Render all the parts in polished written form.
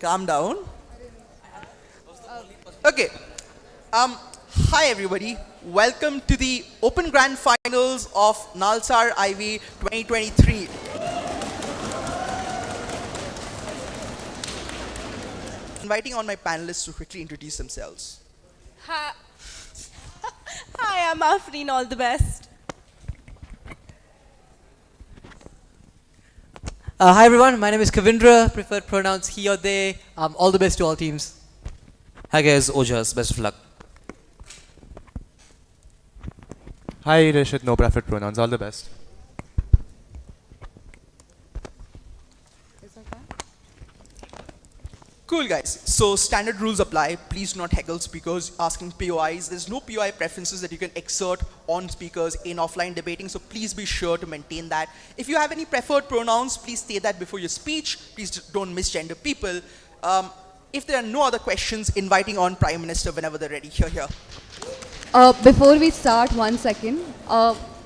Calm down. Okay. Um, Hi everybody. Welcome to the Open Grand Finals of Nalsar IV 2023. Inviting on my panelists to quickly introduce themselves. Hi, Hi, I'm Afreen. All the best. Hi everyone, my name is Kavindra, preferred pronouns he or they. All the best to all teams. Hi guys, Ojas, best of luck. Hi Rishit, no preferred pronouns, all the best. Cool guys. So standard rules apply. Please do not heckle speakers asking POIs. There's no POI preferences that you can exert on speakers in offline debating. So please be sure to maintain that. If you have any preferred pronouns, please state that before your speech. Please don't misgender people. If there are no other questions, inviting on Prime Minister whenever they're ready. Here. Before we start, 1 second.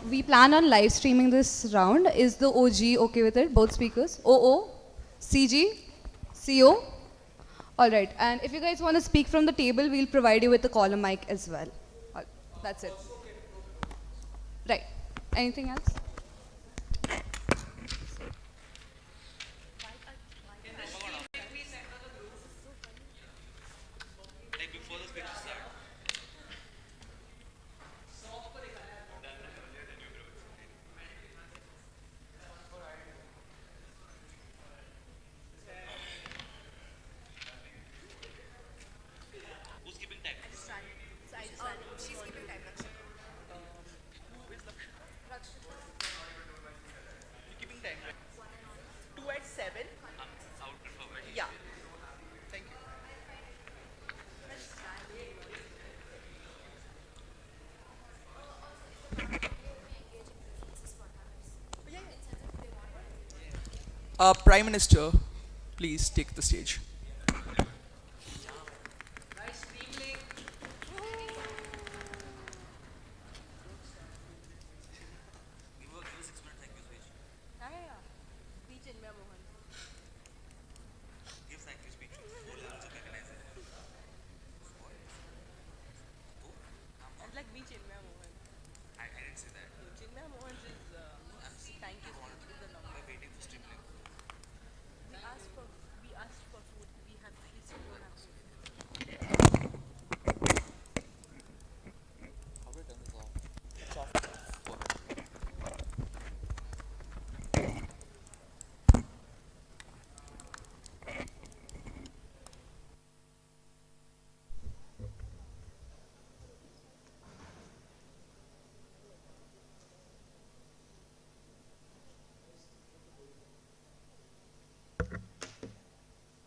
We plan on live streaming this round. Is the OG okay with it? Both speakers? OO? CG? CO? Alright, and if you guys want to speak from the table, we'll provide you with a caller mic as well. That's it. Right. Anything else? Keeping time, right? 2 at 7. Yeah. Thank you. Prime Minister, please take the stage.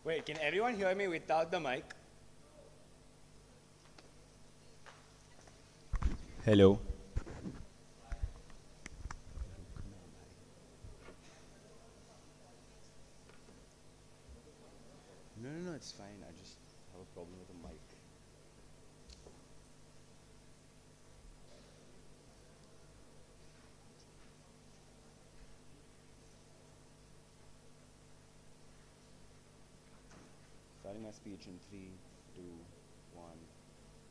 Wait, can everyone hear me without the mic? Hello. No, it's fine. I just have a problem with the mic. Starting my speech in 3, 2, 1.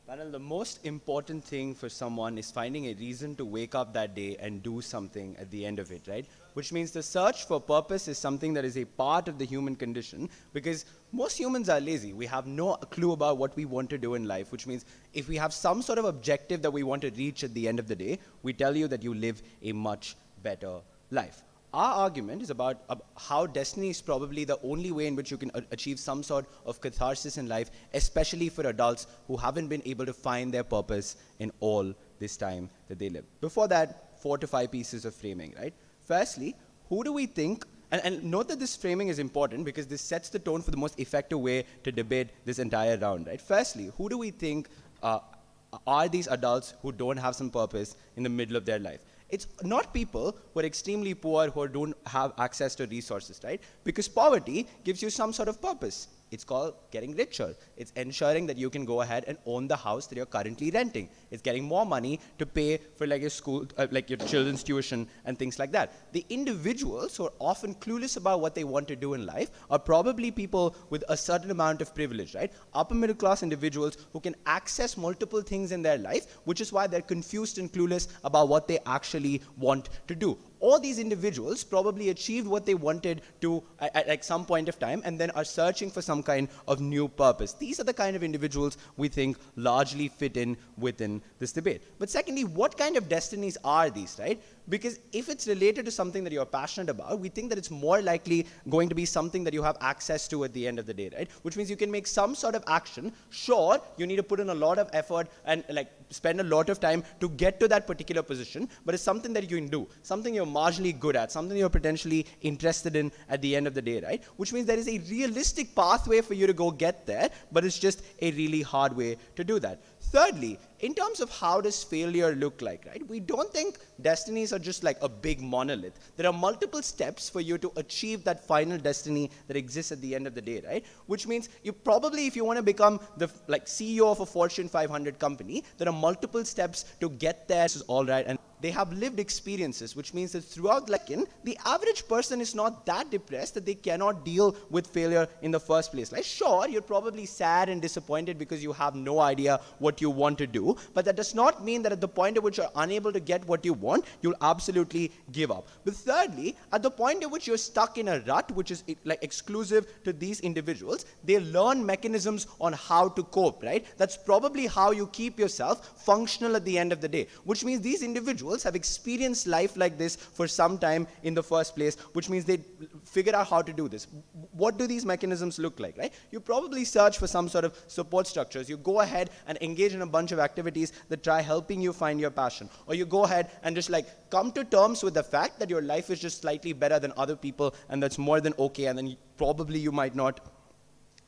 Panel, the most important thing for someone is finding a reason to wake up that day and do something at the end of it, right? Which means the search for purpose is something that is a part of the human condition because most humans are lazy. We have no clue about what we want to do in life, which means if we have some sort of objective that we want to reach at the end of the day, we tell you that you live a much better life. Our argument is about how destiny is probably the only way in which you can achieve some sort of catharsis in life, especially for adults who haven't been able to find their purpose in all this time that they live. Before that, 4 to 5 pieces of framing, right? Firstly, who do we think, and note that this framing is important because this sets the tone for the most effective way to debate this entire round, right? Firstly, who do we think are these adults who don't have some purpose in the middle of their life? It's not people who are extremely poor who don't have access to resources, right? Because poverty gives you some sort of purpose. It's called getting richer. It's ensuring that you can go ahead and own the house that you're currently renting. It's getting more money to pay for like your school, like your children's tuition and things like that. The individuals who are often clueless about what they want to do in life are probably people with a certain amount of privilege, right? Upper middle class individuals who can access multiple things in their life, which is why they're confused and clueless about what they actually want to do. All these individuals probably achieved what they wanted to at like some point of time and then are searching for some kind of new purpose. These are the kind of individuals we think largely fit in within this debate. But secondly, what kind of destinies are these, right? Because if it's related to something that you're passionate about, we think that it's more likely going to be something that you have access to at the end of the day, right? Which means you can make some sort of action. Sure, you need to put in a lot of effort and like spend a lot of time to get to that particular position, but it's something that you can do, something you're marginally good at, something you're potentially interested in at the end of the day, right? Which means there is a realistic pathway for you to go get there, but it's just a really hard way to do that. Thirdly, in terms of how does failure look like, right? We don't think destinies are just like a big monolith. There are multiple steps for you to achieve that final destiny that exists at the end of the day, right? Which means you probably, if you want to become the like CEO of a Fortune 500 company, there are multiple steps to get there. This is all right. And they have lived experiences, which means that throughout the average person is not that depressed that they cannot deal with failure in the first place. Like, sure, you're probably sad and disappointed because you have no idea what you want to do, but that does not mean that at the point at which you're unable to get what you want, you'll absolutely give up. But thirdly, at the point at which you're stuck in a rut, which is like exclusive to these individuals, they learn mechanisms on how to cope, right? That's probably how you keep yourself functional at the end of the day, which means these individuals have experienced life like this for some time in the first place, which means they figure out how to do this. What do these mechanisms look like, right? You probably search for some sort of support structures. You go ahead and engage in a bunch of activities that try helping you find your passion. Or you go ahead and just like come to terms with the fact that your life is just slightly better than other people, and that's more than okay, and then probably you might not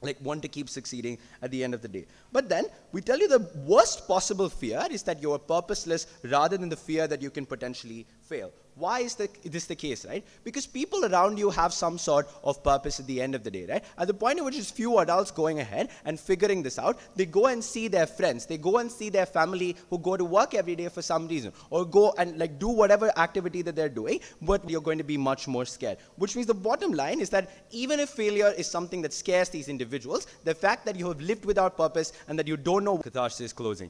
like want to keep succeeding at the end of the day. But then we tell you the worst possible fear is that you're purposeless rather than the fear that you can potentially fail. Why is this the case, right? Because people around you have some sort of purpose at the end of the day, right? At the point at which is few adults going ahead and figuring this out, they go and see their friends, they go and see their family who go to work every day for some reason, or go and like do whatever activity that they're doing, but you're going to be much more scared. Which means the bottom line is that even if failure is something that scares these individuals, the fact that you have lived without purpose and that you don't know catharsis is closing.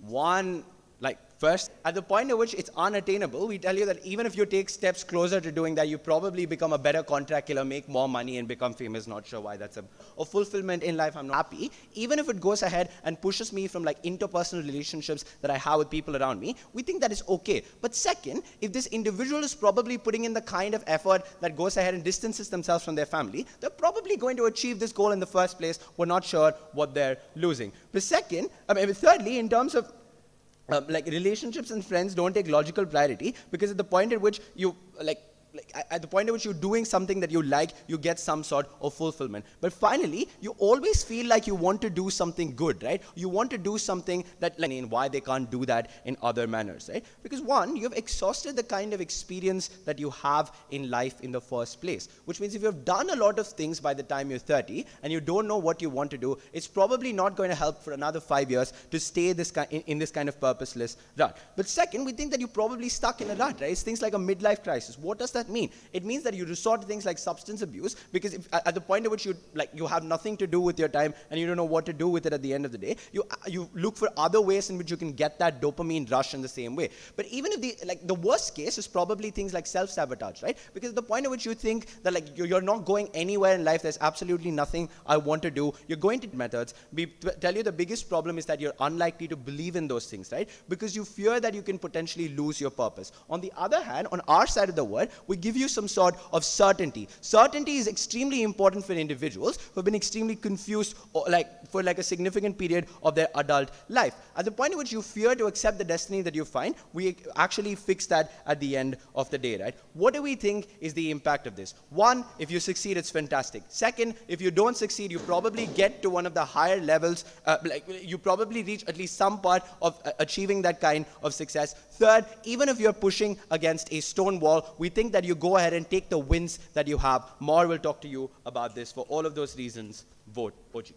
One, like first, at the point at which it's unattainable, we tell you that even if you take steps closer to doing that, you probably become a better contract killer, make more money, and become famous. Not sure why that's a fulfillment in life. I'm not happy. Even if it goes ahead and pushes me from like interpersonal relationships that I have with people around me, we think that is okay. But second, if this individual is probably putting in the kind of effort that goes ahead and distances themselves from their family, they're probably going to achieve this goal in the first place. We're not sure what they're losing. But thirdly, in terms of like relationships and friends don't take logical priority, because at the point at which you at the point at which you're doing something that you like, you get some sort of fulfillment. But finally, you always feel like you want to do something good, right? You want to do something that, like, why they can't do that in other manners, right? Because one, you've exhausted the kind of experience that you have in life in the first place. Which means if you've done a lot of things by the time you're 30 and you don't know what you want to do, it's probably not going to help for another 5 years to stay in this kind of purposeless rut. But second, we think that you're probably stuck in a rut, right? It's things like a midlife crisis. What does that mean? It means that you resort to things like substance abuse, because at the point at which you have nothing to do with your time and you don't know what to do with it at the end of the day, you look for other ways in which you can get that dopamine rush in the same way. But even if the worst case is probably things like self-sabotage, right? Because at the point at which you think that like you're not going anywhere in life, there's absolutely nothing I want to do, you're going to methods. We tell you the biggest problem is that you're unlikely to believe in those things, right? Because you fear that you can potentially lose your purpose. On the other hand, on our side of the world, We give you some sort of certainty. Certainty is extremely important for individuals who have been extremely confused for a significant period of their adult life. At the point at which you fear to accept the destiny that you find, we actually fix that at the end of the day, right? What do we think is the impact of this? One, if you succeed, it's fantastic. Second, if you don't succeed, you probably get to one of the higher levels, you probably reach at least some part of achieving that kind of success. Third, even if you're pushing against a stone wall, we think that you go ahead and take the wins that you have. More will talk to you about this. For all of those reasons, vote OG.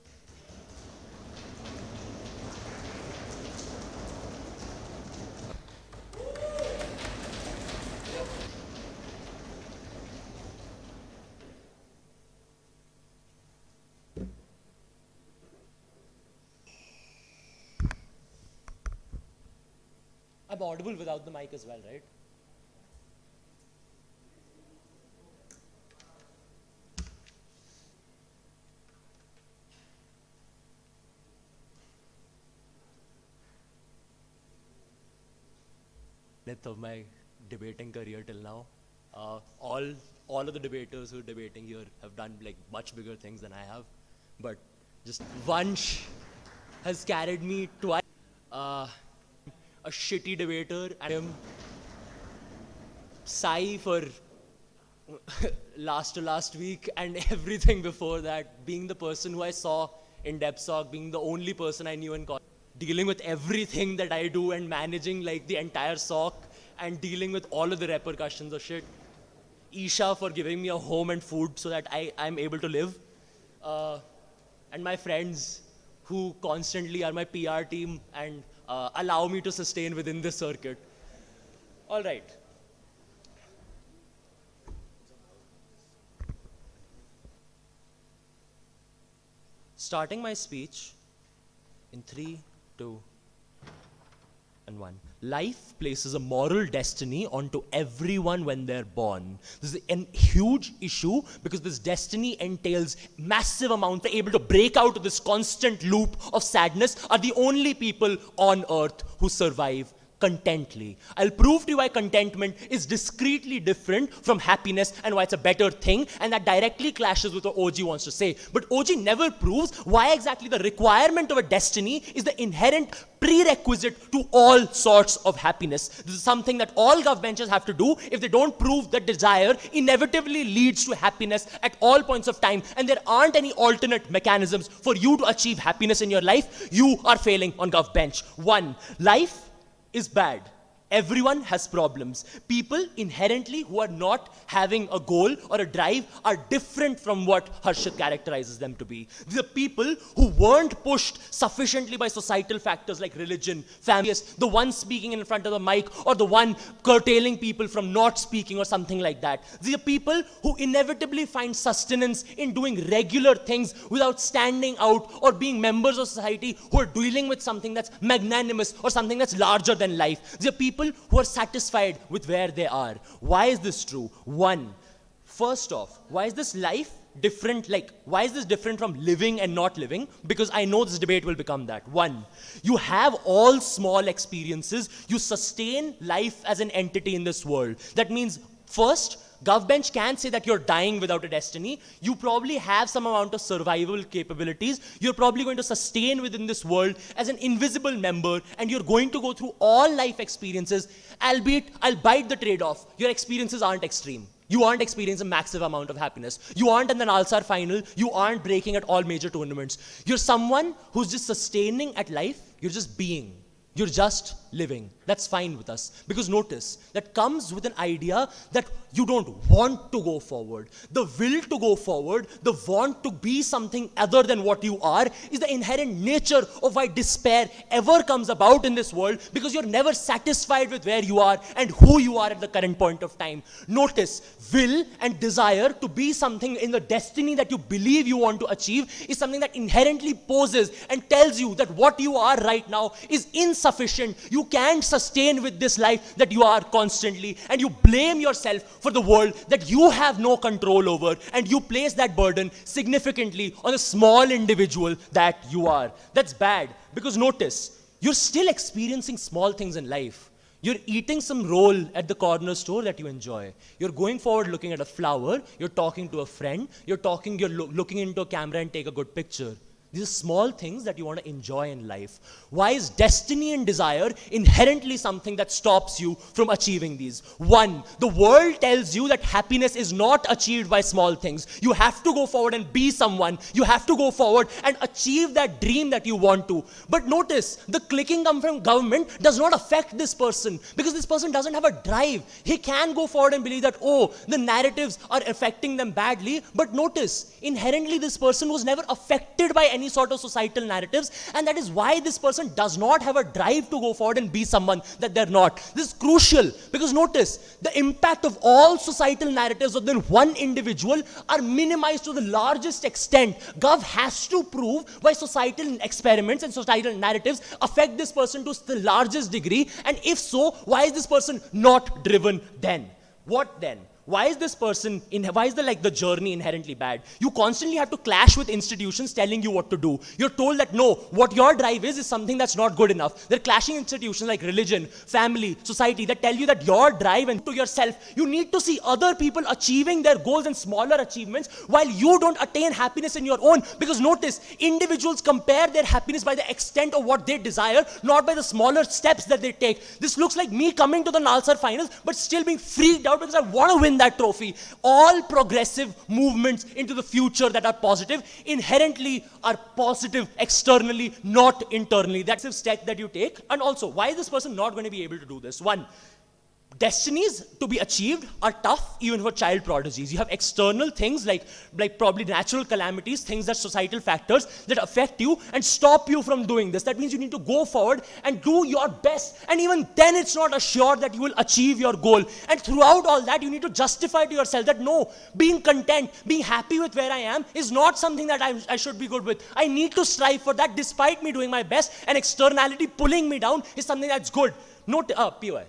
I'm audible without the mic as well, right? Length of my debating career till now, all of the debaters who are debating here have done much bigger things than I have, but just Vansh has carried me twice. A shitty debater, and him Sai for last week and everything before that, being the person who I saw in DepSoc, being the only person I knew in college, dealing with everything that I do and managing the entire SOC and dealing with all of the repercussions of shit. Isha for giving me a home and food so that I'm able to live. And my friends who constantly are my PR team and allow me to sustain within this circuit. All right. Starting my speech in 3, 2, and 1. Life places a moral destiny onto everyone when they're born. This is a huge issue because this destiny entails massive amounts. They're able to break out of this constant loop of sadness, are the only people on earth who survive contently. I'll prove to you why contentment is discreetly different from happiness and why it's a better thing, and that directly clashes with what OG wants to say. But OG never proves why exactly the requirement of a destiny is the inherent prerequisite to all sorts of happiness. This is something that all govbenchers have to do. If they don't prove that desire inevitably leads to happiness at all points of time, and there aren't any alternate mechanisms for you to achieve happiness in your life, you are failing on govbench. 1, life is bad. Everyone has problems. People inherently who are not having a goal or a drive are different from what Harshit characterizes them to be. These are people who weren't pushed sufficiently by societal factors like religion, family, the one speaking in front of the mic or the one curtailing people from not speaking or something like that. These are people who inevitably find sustenance in doing regular things without standing out or being members of society who are dealing with something that's magnanimous or something that's larger than life. These are people who are satisfied with where they are. Why is this true? 1, first off, why is this life different? Why is this different from living and not living? Because I know this debate will become that. 1, you have all small experiences. You sustain life as an entity in this world. That means, first, govbench can't say that you're dying without a destiny. You probably have some amount of survival capabilities. You're probably going to sustain within this world as an invisible member, and you're going to go through all life experiences, albeit I'll bite the trade-off. Your experiences aren't extreme. You aren't experiencing a massive amount of happiness. You aren't in the Nalsar final. You aren't breaking at all major tournaments. You're someone who's just sustaining at life. You're just being. You're just living. That's fine with us. Because notice, that comes with an idea that you don't want to go forward. The will to go forward, the want to be something other than what you are, is the inherent nature of why despair ever comes about in this world, because you're never satisfied with where you are and who you are at the current point of time. Notice, will and desire to be something in the destiny that you believe you want to achieve is something that inherently poses and tells you that what you are right now is insufficient. You can't sustain with this life that you are constantly, and you blame yourself for the world that you have no control over, and you place that burden significantly on a small individual that you are. That's bad, because notice, you're still experiencing small things in life. You're eating some roll at the corner store that you enjoy. You're going forward looking at a flower. You're talking to a friend. You're looking into a camera and take a good picture. These are small things that you want to enjoy in life. Why is destiny and desire inherently something that stops you from achieving these? One, the world tells you that happiness is not achieved by small things. You have to go forward and be someone. You have to go forward and achieve that dream that you want to. But notice, the clicking from government does not affect this person because this person doesn't have a drive. He can go forward and believe that, oh, the narratives are affecting them badly. But notice, inherently this person was never affected by any sort of societal narratives, and that is why this person does not have a drive to go forward and be someone that they're not. This is crucial because notice, the impact of all societal narratives of then one individual are minimized to the largest extent. Gov has to prove why societal experiments and societal narratives affect this person to the largest degree, and if so, why is this person not driven then? What then? Why is this person, why is the journey inherently bad? You constantly have to clash with institutions telling you what to do. You're told that no, what your drive is something that's not good enough. They're clashing institutions like religion, family, society that tell you that your drive and to yourself, you need to see other people achieving their goals and smaller achievements while you don't attain happiness in your own. Because notice, individuals compare their happiness by the extent of what they desire, not by the smaller steps that they take. This looks like me coming to the Nalsar finals, but still being freaked out because I want to win that trophy. All progressive movements into the future that are positive inherently are positive externally, not internally. That's a step that you take. And also, why is this person not going to be able to do this? One, destinies to be achieved are tough even for child prodigies. You have external things like probably natural calamities, things that societal factors that affect you and stop you from doing this. That means you need to go forward and do your best. And even then it's not assured that you will achieve your goal. And throughout all that, you need to justify to yourself that no, being content, being happy with where I am is not something that I should be good with. I need to strive for that despite me doing my best, and externality pulling me down is something that's good. Note, POI.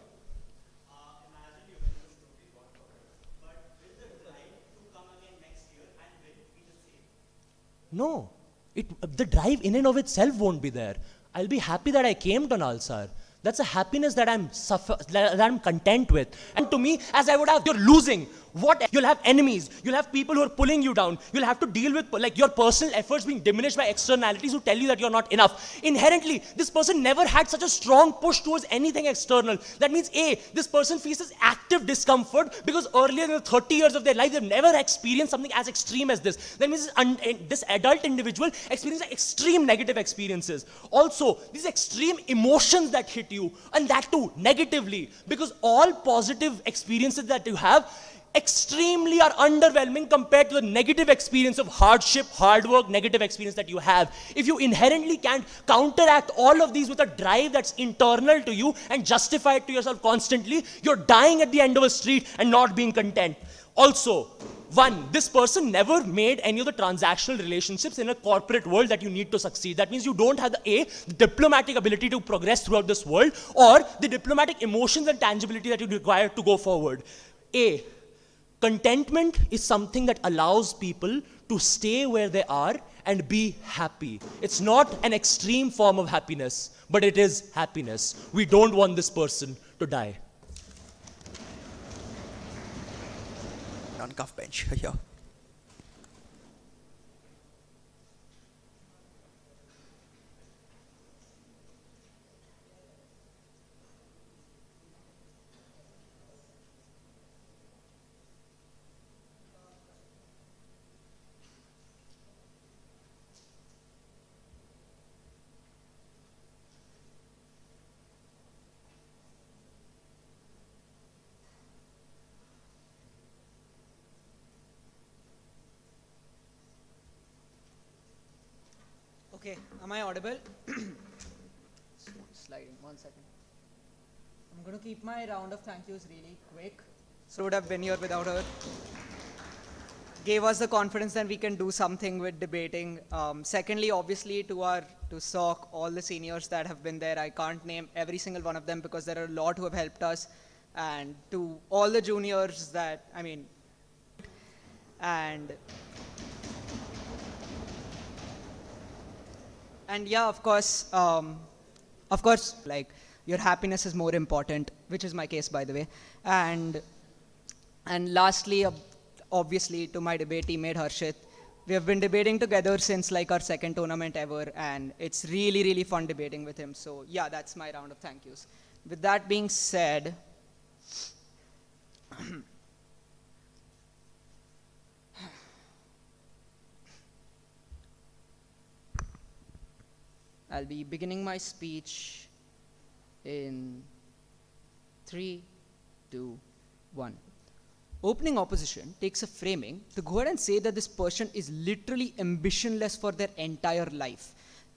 No, the drive in and of itself won't be there. I'll be happy that I came to Nalsar. That's a happiness that I'm content with. And to me, as I would have, you're losing. What? You'll have enemies. You'll have people who are pulling you down. You'll have to deal with your personal efforts being diminished by externalities who tell you that you're not enough. Inherently, this person never had such a strong push towards anything external. That means A, this person faces active discomfort because earlier in the 30 years of their life, they've never experienced something as extreme as this. That means this adult individual experiences extreme negative experiences. Also, these extreme emotions that hit you, and that too, negatively, because all positive experiences that you have extremely are underwhelming compared to the negative experience of hardship, hard work, negative experience that you have. If you inherently can't counteract all of these with a drive that's internal to you and justify it to yourself constantly, you're dying at the end of a street and not being content. Also, one, this person never made any of the transactional relationships in a corporate world that you need to succeed. That means you don't have the diplomatic ability to progress throughout this world, or the diplomatic emotions and tangibility that you require to go forward. Contentment is something that allows people to stay where they are and be happy. It's not an extreme form of happiness, but it is happiness. We don't want this person to die. On cuff bench here. Okay, am I audible? Sliding, 1 second. I'm going to keep my round of thank yous really quick. So would have been here without her. Gave us the confidence that we can do something with debating. Secondly, obviously, to SOC, all the seniors that have been there, I can't name every single one of them because there are a lot who have helped us. And to all the juniors and yeah, of course, like, your happiness is more important which is my case, by the way. And lastly, obviously, to my debate teammate Harshit, we have been debating together since like our second tournament ever, and it's really, really fun debating with him. So yeah, that's my round of thank yous. With that being said, I'll be beginning my speech in 3, 2, 1. Opening opposition takes a framing to go ahead and say that this person is literally ambitionless for their entire life.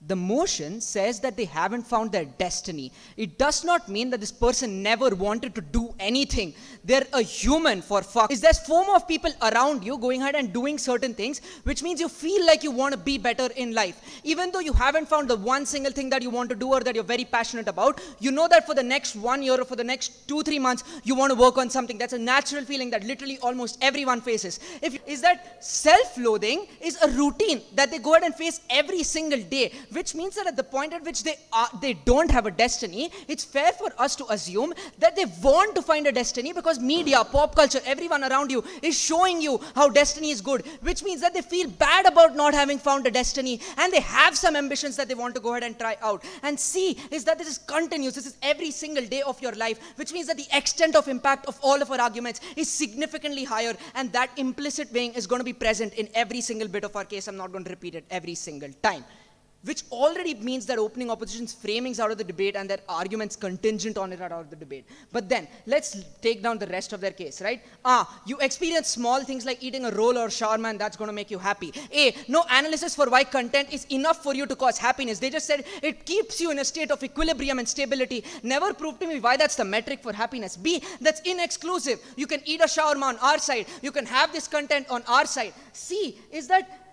The motion says that they haven't found their destiny. It does not mean that this person never wanted to do anything. They're a human, for fuck. Is there's FOMO of people around you going ahead and doing certain things, which means you feel like you want to be better in life. Even though you haven't found the one single thing that you want to do or that you're very passionate about, you know that for the next 1 year or for the next 2-3 months, you want to work on something. That's a natural feeling that literally almost everyone faces. Is that self-loathing is a routine that they go ahead and face every single day, which means that at the point at which they don't have a destiny, it's fair for us to assume that they want to find a destiny because media, pop culture, everyone around you is showing you how destiny is good, which means that they feel bad about not having found a destiny, and they have some ambitions that they want to go ahead and try out. And C is that this is continuous, this is every single day of your life, which means that the extent of impact of all of our arguments is significantly higher, and that implicit weighing is going to be present in every single bit of our case. I'm not going to repeat it every single time. Which already means that opening opposition's framings out of the debate and their arguments contingent on it are out of the debate. But then, let's take down the rest of their case, right? You experience small things like eating a roll or shawarma and that's going to make you happy. A, no analysis for why content is enough for you to cause happiness. They just said it keeps you in a state of equilibrium and stability. Never proved to me why that's the metric for happiness. B, that's inexclusive. You can eat a shawarma on our side. You can have this content on our side. C, is that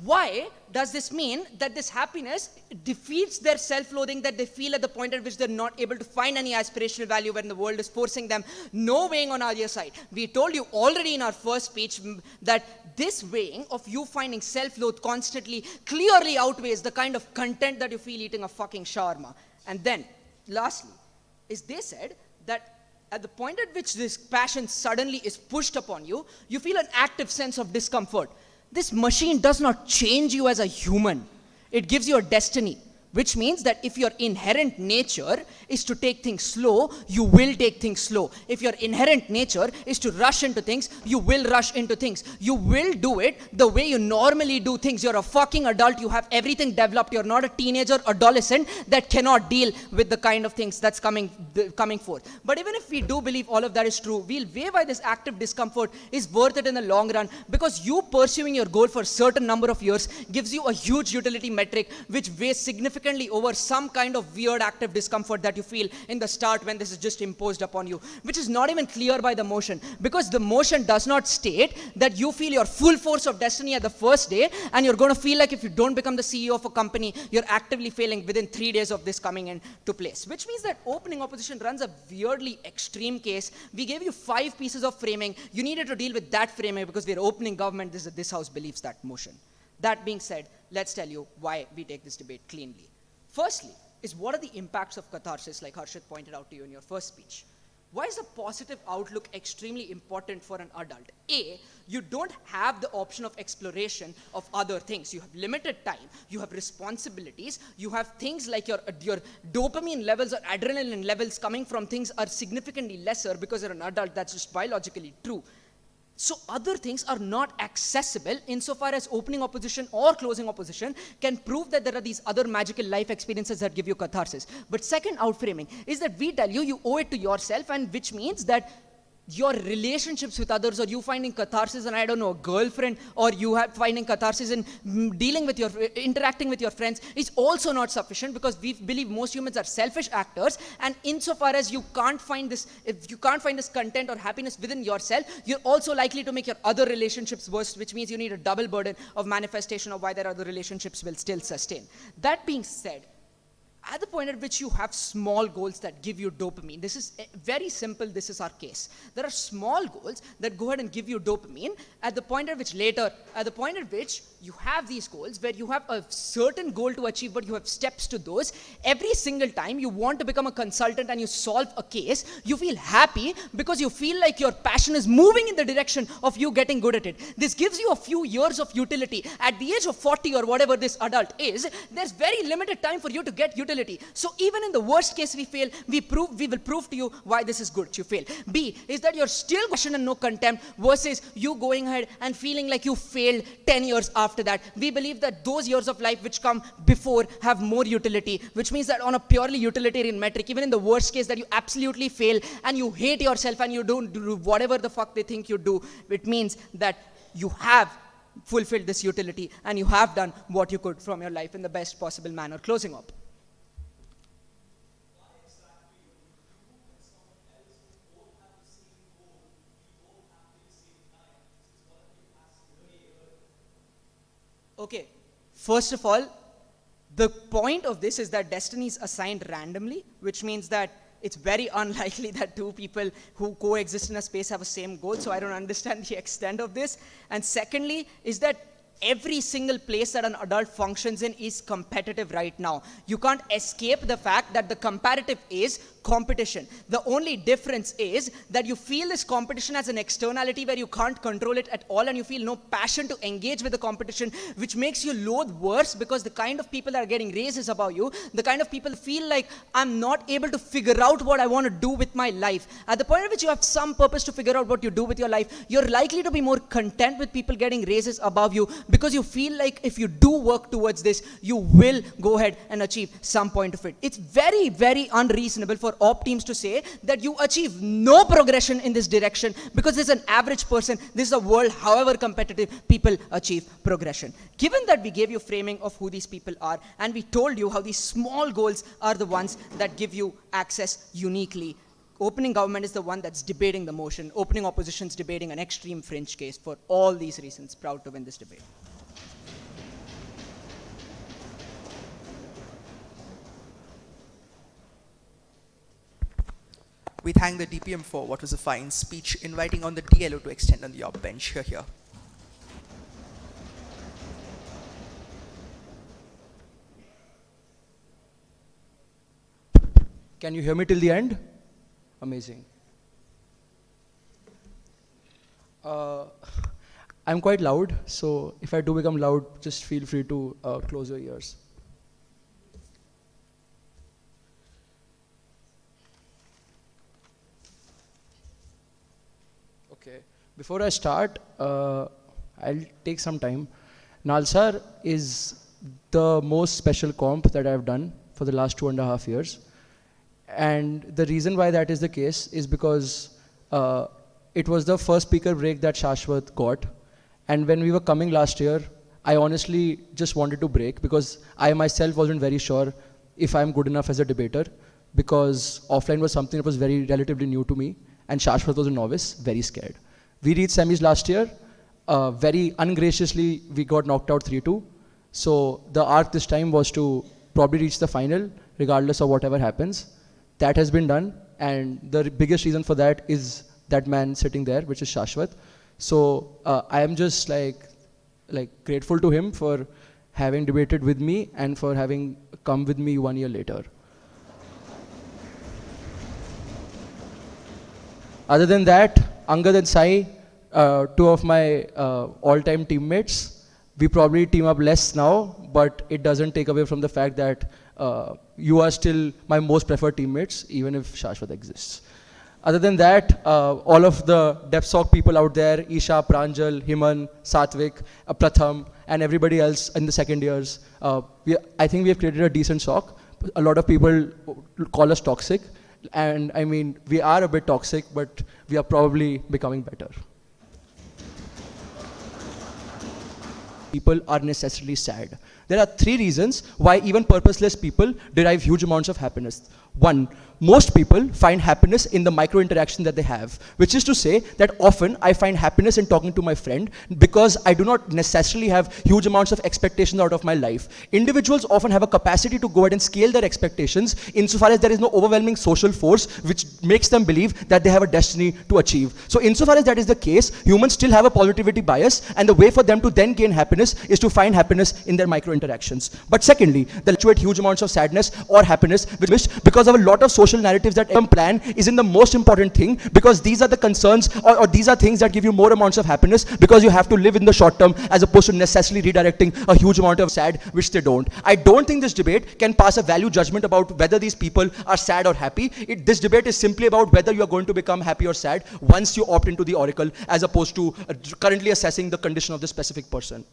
why does this mean that this happiness defeats their self-loathing that they feel at the point at which they're not able to find any aspirational value when the world is forcing them? No weighing on our side. We told you already in our first speech that this weighing of you finding self-loathe constantly clearly outweighs the kind of content that you feel eating a fucking shawarma. And then, lastly, is they said that at the point at which this passion suddenly is pushed upon you, you feel an active sense of discomfort. This machine does not change you as a human. It gives you a destiny, which means that if your inherent nature is to take things slow, you will take things slow. If your inherent nature is to rush into things, you will rush into things. You will do it the way you normally do things. You're a fucking adult. You have everything developed. You're not a teenager, adolescent that cannot deal with the kind of things that's coming forth. But even if we do believe all of that is true, we'll weigh why this active discomfort is worth it in the long run, because you pursuing your goal for a certain number of years gives you a huge utility metric which weighs significantly over some kind of weird active discomfort that you feel in the start when this is just imposed upon you, which is not even clear by the motion, because the motion does not state that you feel your full force of destiny at the first day and you're going to feel like if you don't become the CEO of a company, you're actively failing within 3 days of this coming into place, which means that opening opposition runs a weirdly extreme case. We gave you 5 pieces of framing. You needed to deal with that framing because we're opening government. This house believes that motion. That being said, let's tell you why we take this debate cleanly. Firstly, is what are the impacts of catharsis, like Harshit pointed out to you in your first speech? Why is a positive outlook extremely important for an adult? A, you don't have the option of exploration of other things. You have limited time, you have responsibilities, you have things like your dopamine levels or adrenaline levels coming from things are significantly lesser because you're an adult. That's just biologically true. So other things are not accessible insofar as opening opposition or closing opposition can prove that there are these other magical life experiences that give you catharsis. But second outframing is that we tell you owe it to yourself, and which means that your relationships with others, or you finding catharsis in, I don't know, a girlfriend, or you have finding catharsis in interacting with your friends is also not sufficient, because we believe most humans are selfish actors, and insofar as you can't find this, if you can't find this content or happiness within yourself, you're also likely to make your other relationships worse, which means you need a double burden of manifestation of why their other relationships will still sustain. That being said, at the point at which you have small goals that give you dopamine, this is very simple, this is our case. There are small goals that go ahead and give you dopamine at the point at which later, at the point at which you have these goals where you have a certain goal to achieve, but you have steps to those. Every single time you want to become a consultant and you solve a case, you feel happy because you feel like your passion is moving in the direction of you getting good at it. This gives you a few years of utility. At the age of 40 or whatever this adult is, there's very limited time for you to get utility. So even in the worst case we fail, we will prove to you why this is good. You fail. B is that you're still passion and no contempt versus you going ahead and feeling like you failed 10 years after that. We believe that those years of life which come before have more utility, which means that on a purely utilitarian metric, even in the worst case that you absolutely fail and you hate yourself and you don't do whatever the fuck they think you do, it means that you have fulfilled this utility and you have done what you could from your life in the best possible manner. Closing up. Okay, first of all, the point of this is that destiny is assigned randomly, which means that it's very unlikely that two people who coexist in a space have the same goal, so I don't understand the extent of this. And secondly, is that every single place that an adult functions in is competitive right now. You can't escape the fact that the comparative is competition. The only difference is that you feel this competition as an externality where you can't control it at all and you feel no passion to engage with the competition, which makes you loathe worse because the kind of people that are getting raises above you, the kind of people feel like I'm not able to figure out what I want to do with my life. At the point at which you have some purpose to figure out what you do with your life, you're likely to be more content with people getting raises above you because you feel like if you do work towards this, you will go ahead and achieve some point of it. It's very, very unreasonable for op teams to say that you achieve no progression in this direction because there's an average person, this is a world, however competitive, people achieve progression. Given that we gave you framing of who these people are and we told you how these small goals are the ones that give you access uniquely, opening government is the one that's debating the motion, opening opposition's debating an extreme fringe case. For all these reasons, proud to win this debate. We thank the DPM for what was a fine speech, inviting on the DLO to extend on the op bench. Here. Can you hear me till the end? Amazing. I'm quite loud, so if I do become loud, just feel free to close your ears. Okay, before I start, I'll take some time. Nalsar is the most special comp that I've done for the last 2.5 years. And the reason why that is the case is because it was the first speaker break that Shashwat got. And when we were coming last year, I honestly just wanted to break because I myself wasn't very sure if I'm good enough as a debater because offline was something that was very relatively new to me. And Shashwat was a novice, very scared. We reached semis last year. Very ungraciously, we got knocked out 3-2. So the arc this time was to probably reach the final, regardless of whatever happens. That has been done. And the biggest reason for that is that man sitting there, which is Shashwat. So I am just like grateful to him for having debated with me and for having come with me 1 year later. Other than that, Angad and Sai, two of my all-time teammates, we probably team up less now, but it doesn't take away from the fact that you are still my most preferred teammates, even if Shashwat exists. Other than that, all of the DevSoc people out there, Isha, Pranjal, Himan, Satvik, Pratham, and everybody else in the second years, I think we have created a decent SOC. A lot of people call us toxic. And I mean, we are a bit toxic, but we are probably becoming better. People are necessarily sad. there are 3 reasons why even purposeless people derive huge amounts of happiness. 1, most people find happiness in the micro interaction that they have, which is to say that often I find happiness in talking to my friend because I do not necessarily have huge amounts of expectations out of my life. Individuals often have a capacity to go ahead and scale their expectations insofar as there is no overwhelming social force which makes them believe that they have a destiny to achieve. So insofar as that is the case, humans still have a positivity bias, and the way for them to then gain happiness is to find happiness in their micro interactions. But secondly, they fluctuate huge amounts of sadness or happiness because of a lot of social narratives that plan is in the most important thing, because these are the concerns or these are things that give you more amounts of happiness because you have to live in the short term as opposed to necessarily redirecting a huge amount of sad, which they don't. I don't think this debate can pass a value judgment about whether these people are sad or happy. This debate is simply about whether you are going to become happy or sad once you opt into the oracle, as opposed to currently assessing the condition of the specific person.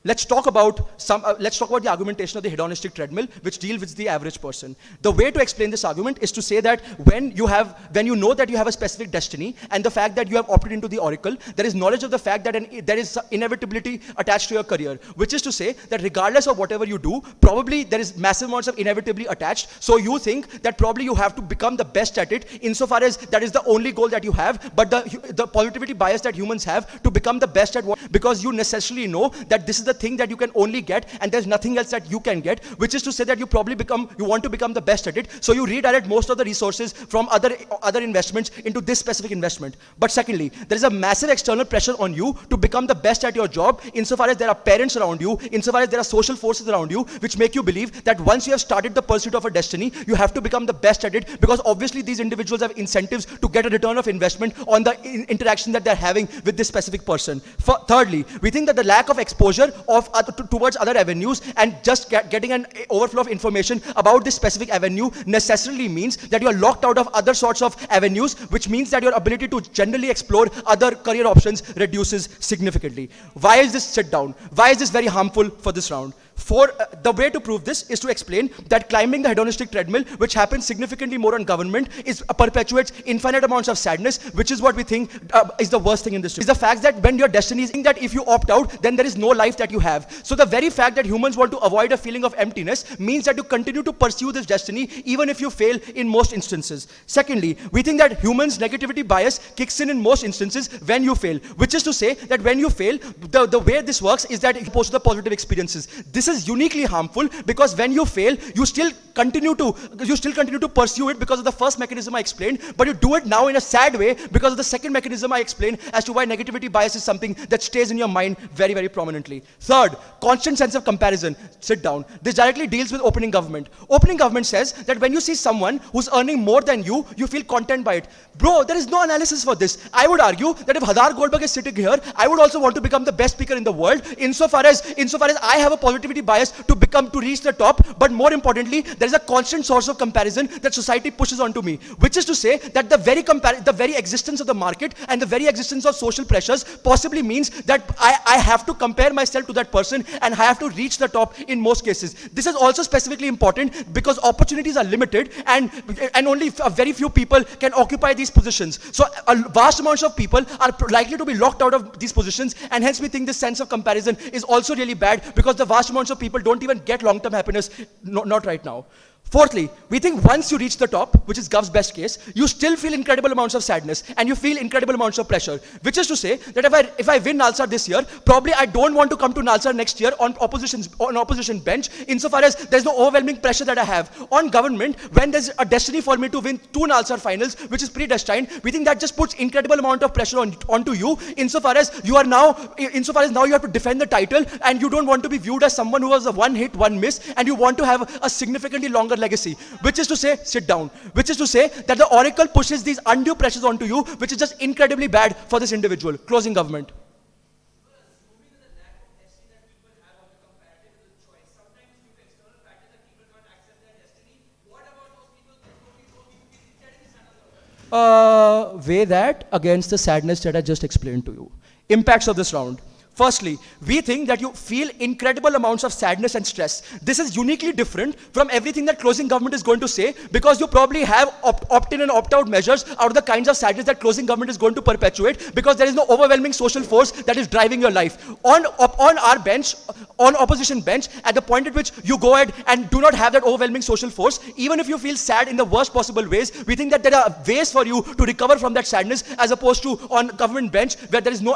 Let's talk about the argumentation of the hedonistic treadmill, which deals with the average person. The way to explain this argument is to say that when you know that you have a specific destiny and the fact that you have opted into the oracle, there is knowledge of the fact that there is inevitability attached to your career, which is to say that regardless of whatever you do, probably there is massive amounts of inevitably attached. So you think that probably you have to become the best at it insofar as that is the only goal that you have, but the positivity bias that humans have to become the best at what, because you necessarily know that this is the thing that you can only get and there's nothing else that you can get, which is to say that you want to become the best at it, so you redirect most of the resources from other investments into this specific investment. But secondly, there is a massive external pressure on you to become the best at your job insofar as there are parents around you, insofar as there are social forces around you which make you believe that once you have started the pursuit of a destiny, you have to become the best at it, because obviously these individuals have incentives to get a return of investment on the interaction that they're having with this specific person. Thirdly, we think that the lack of exposure towards other avenues and just getting an overflow of information about this specific avenue necessarily means that you are locked out of other sorts of avenues, which means that your ability to generally explore other career options reduces significantly. Why is this sit down? Why is this very harmful for this round? The way to prove this is to explain that climbing the hedonistic treadmill, which happens significantly more on government, perpetuates infinite amounts of sadness, which is what we think is the worst thing in this. Is the fact that when your destiny is in that if you opt out, then there is no life that you have. So the very fact that humans want to avoid a feeling of emptiness means that you continue to pursue this destiny even if you fail in most instances. Secondly, we think that humans' negativity bias kicks in most instances when you fail, which is to say that when you fail, the way this works is that it opposed to the positive experiences. This is uniquely harmful because when you fail, you still continue to pursue it because of the first mechanism I explained, but you do it now in a sad way because of the second mechanism I explained as to why negativity bias is something that stays in your mind very, very prominently. Third, constant sense of comparison. Sit down. This directly deals with opening government. Opening government says that when you see someone who's earning more than you feel content by it. Bro, there is no analysis for this. I would argue that if Hadar Goldberg is sitting here, I would also want to become the best speaker in the world insofar as I have a positivity bias to reach the top, but more importantly, there is a constant source of comparison that society pushes onto me, which is to say that the very existence of the market and the very existence of social pressures possibly means that I have to compare myself to that person and I have to reach the top in most cases. This is also specifically important because opportunities are limited and only a very few people can occupy these positions. So a vast amount of people are likely to be locked out of these positions, and hence we think this sense of comparison is also really bad because the vast amounts of people don't even get long-term happiness, not right now. Fourthly, we think once you reach the top, which is Gov's best case, you still feel incredible amounts of sadness and you feel incredible amounts of pressure, which is to say that if I win Nalsar this year, probably I don't want to come to Nalsar next year on opposition bench insofar as there's no overwhelming pressure that I have. On government, when there's a destiny for me to win 2 Nalsar finals, which is predestined, we think that just puts incredible amount of pressure onto you insofar as now you have to defend the title and you don't want to be viewed as someone who was a one hit, one miss, and you want to have a significantly longer legacy, which is to say, sit down, which is to say that the oracle pushes these undue pressures onto you, which is just incredibly bad for this individual. Closing government. Weigh that against the sadness that I just explained to you. Impacts of this round. Firstly, we think that you feel incredible amounts of sadness and stress. This is uniquely different from everything that closing government is going to say because you probably have opt-in and opt-out measures out of the kinds of sadness that closing government is going to perpetuate because there is no overwhelming social force that is driving your life. On our bench, on opposition bench at the point at which you go ahead and do not have that overwhelming social force. Even if you feel sad in the worst possible ways, we think that there are ways for you to recover from that sadness as opposed to on government bench where there is no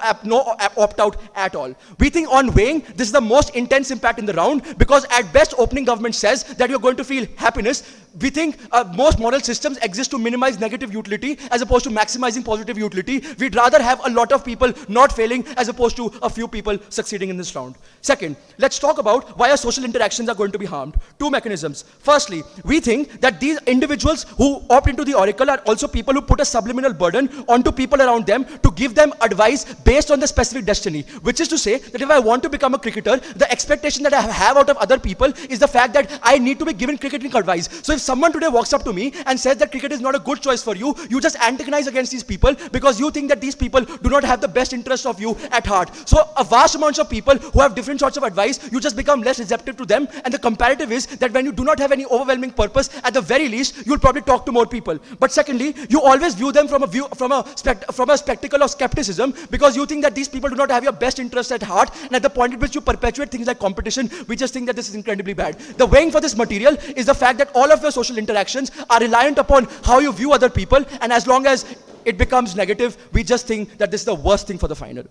opt-out at all. We think on weighing, this is the most intense impact in the round because at best opening government says that you're going to feel happiness. We think most moral systems exist to minimize negative utility as opposed to maximizing positive utility. We'd rather have a lot of people not failing as opposed to a few people succeeding in this round. Second, let's talk about why our social interactions are going to be harmed. Two mechanisms. Firstly, we think that these individuals who opt into the oracle are also people who put a subliminal burden onto people around them to give them advice based on the specific destiny. Which is to say that if I want to become a cricketer, the expectation that I have out of other people is the fact that I need to be given cricketing advice. So if someone today walks up to me and says that cricket is not a good choice for you, you just antagonize against these people because you think that these people do not have the best interest of you at heart. So a vast amount of people who have different sorts of advice, you just become less receptive to them, and the comparative is that when you do not have any overwhelming purpose, at the very least, you'll probably talk to more people. But secondly, you always view them from a spectacle of skepticism because you think that these people do not have your best interest at heart, and at the point at which you perpetuate things like competition, we just think that this is incredibly bad. The weighing for this material is the fact that all of your social interactions are reliant upon how you view other people, and as long as it becomes negative, we just think that this is the worst thing for the final.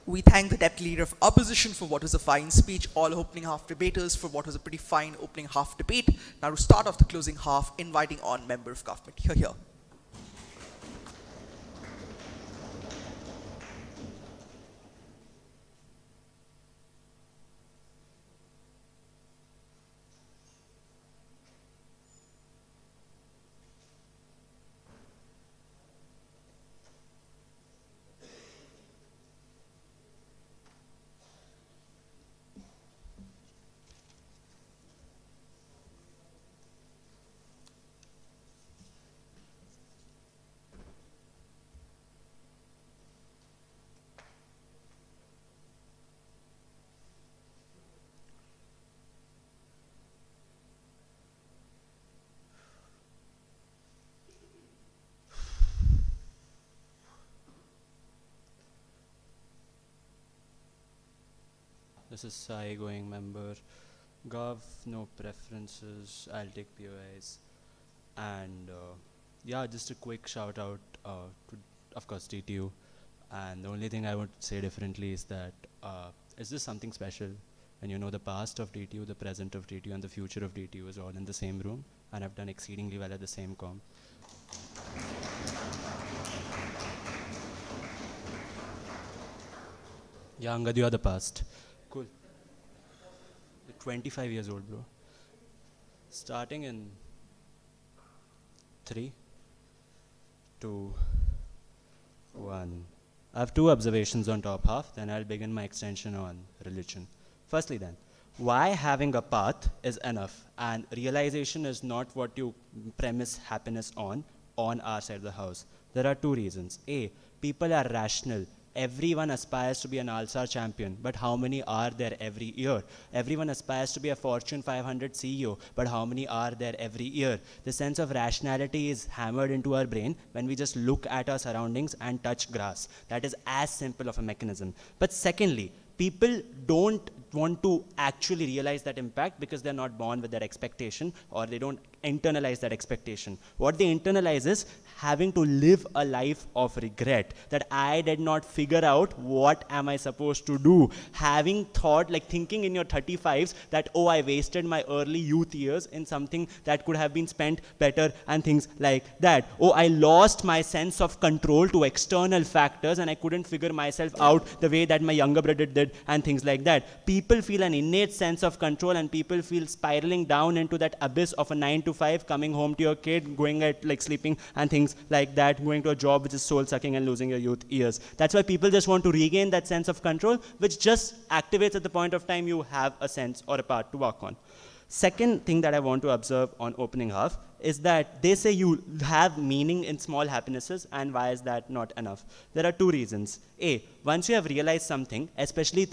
We thank the Deputy Leader of Opposition for what was a fine speech, all opening half debaters for what was a pretty fine opening half debate. Now to start off the closing half, inviting on Member of Government. Here. This is Sai going member. Gov, no preferences. I'll take POIs. And yeah, just a quick shout out to, of course, DTU. And the only thing I would say differently is that is this something special? And you know, the past of DTU, the present of DTU, and the future of DTU is all in the same room. And I've done exceedingly well at the same comp. Yeah, Angad, you are the past. Cool. You're 25 years old, bro. Starting in 3, 2, 1. I have 2 observations on top half, then I'll begin my extension on religion. Firstly then, why having a path is enough, and realization is not what you premise happiness on our side of the house. There are 2 reasons. A, people are rational. Everyone aspires to be an Nalsar champion, but how many are there every year? Everyone aspires to be a Fortune 500 CEO, but how many are there every year? The sense of rationality is hammered into our brain when we just look at our surroundings and touch grass. That is as simple of a mechanism. But secondly, people don't want to actually realize that impact because they're not born with that expectation, or they don't internalize that expectation. What they internalize is having to live a life of regret, that I did not figure out what am I supposed to do. Having thought, like thinking in your 35s that, oh, I wasted my early youth years in something that could have been spent better, and things like that. Oh, I lost my sense of control to external factors and I couldn't figure myself out the way that my younger brother did, and things like that. People feel an innate sense of control, and people feel spiraling down into that abyss of a 9 to 5, coming home to your kid, going at like sleeping and things like that, going to a job which is soul sucking and losing your youth years. That's why people just want to regain that sense of control, which just activates at the point of time you have a sense or a part to work on. Second thing that I want to observe on opening half is that they say you have meaning in small happinesses, and why is that not enough? There are 2 reasons. A, once you have realized something, especially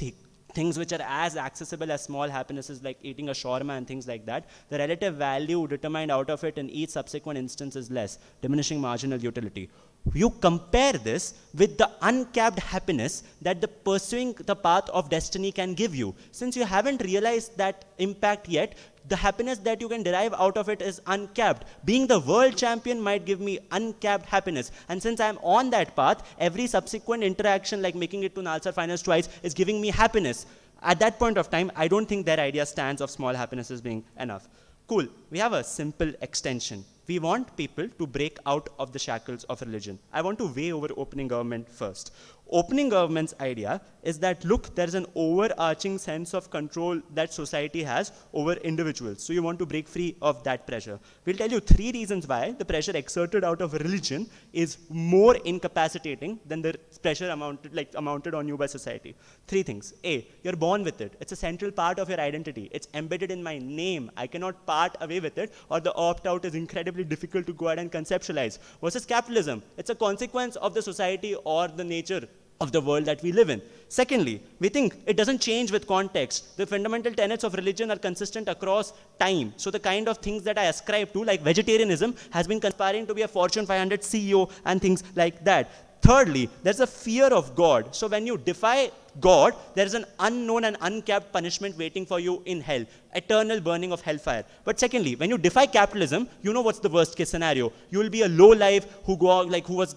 things which are as accessible as small happinesses like eating a shawarma and things like that, the relative value determined out of it in each subsequent instance is less, diminishing marginal utility. You compare this with the uncapped happiness that the pursuing the path of destiny can give you. Since you haven't realized that impact yet, the happiness that you can derive out of it is uncapped. Being the world champion might give me uncapped happiness. And since I'm on that path, every subsequent interaction, like making it to Nalsar finals twice, is giving me happiness. At that point of time, I don't think their idea stands of small happinesses being enough. Cool, we have a simple extension. We want people to break out of the shackles of religion. I want to weigh over opening government first. Opening government's idea is that, look, there's an overarching sense of control that society has over individuals. So you want to break free of that pressure. We'll tell you 3 reasons why the pressure exerted out of religion is more incapacitating than the pressure amounted on you by society. 3 things. A, you're born with it. It's a central part of your identity. It's embedded in my name. I cannot part away with it, or the opt-out is incredibly difficult to go ahead and conceptualize. Versus capitalism. It's a consequence of the society or the nature of the world that we live in. Secondly, we think it doesn't change with context. The fundamental tenets of religion are consistent across time. So the kind of things that I ascribe to, like vegetarianism, has been conspiring to be a Fortune 500 CEO and things like that. Thirdly, there's a fear of God. So when you defy God, there is an unknown and uncapped punishment waiting for you in hell, eternal burning of hellfire. But secondly, when you defy capitalism, you know what's the worst case scenario. You will be a low life who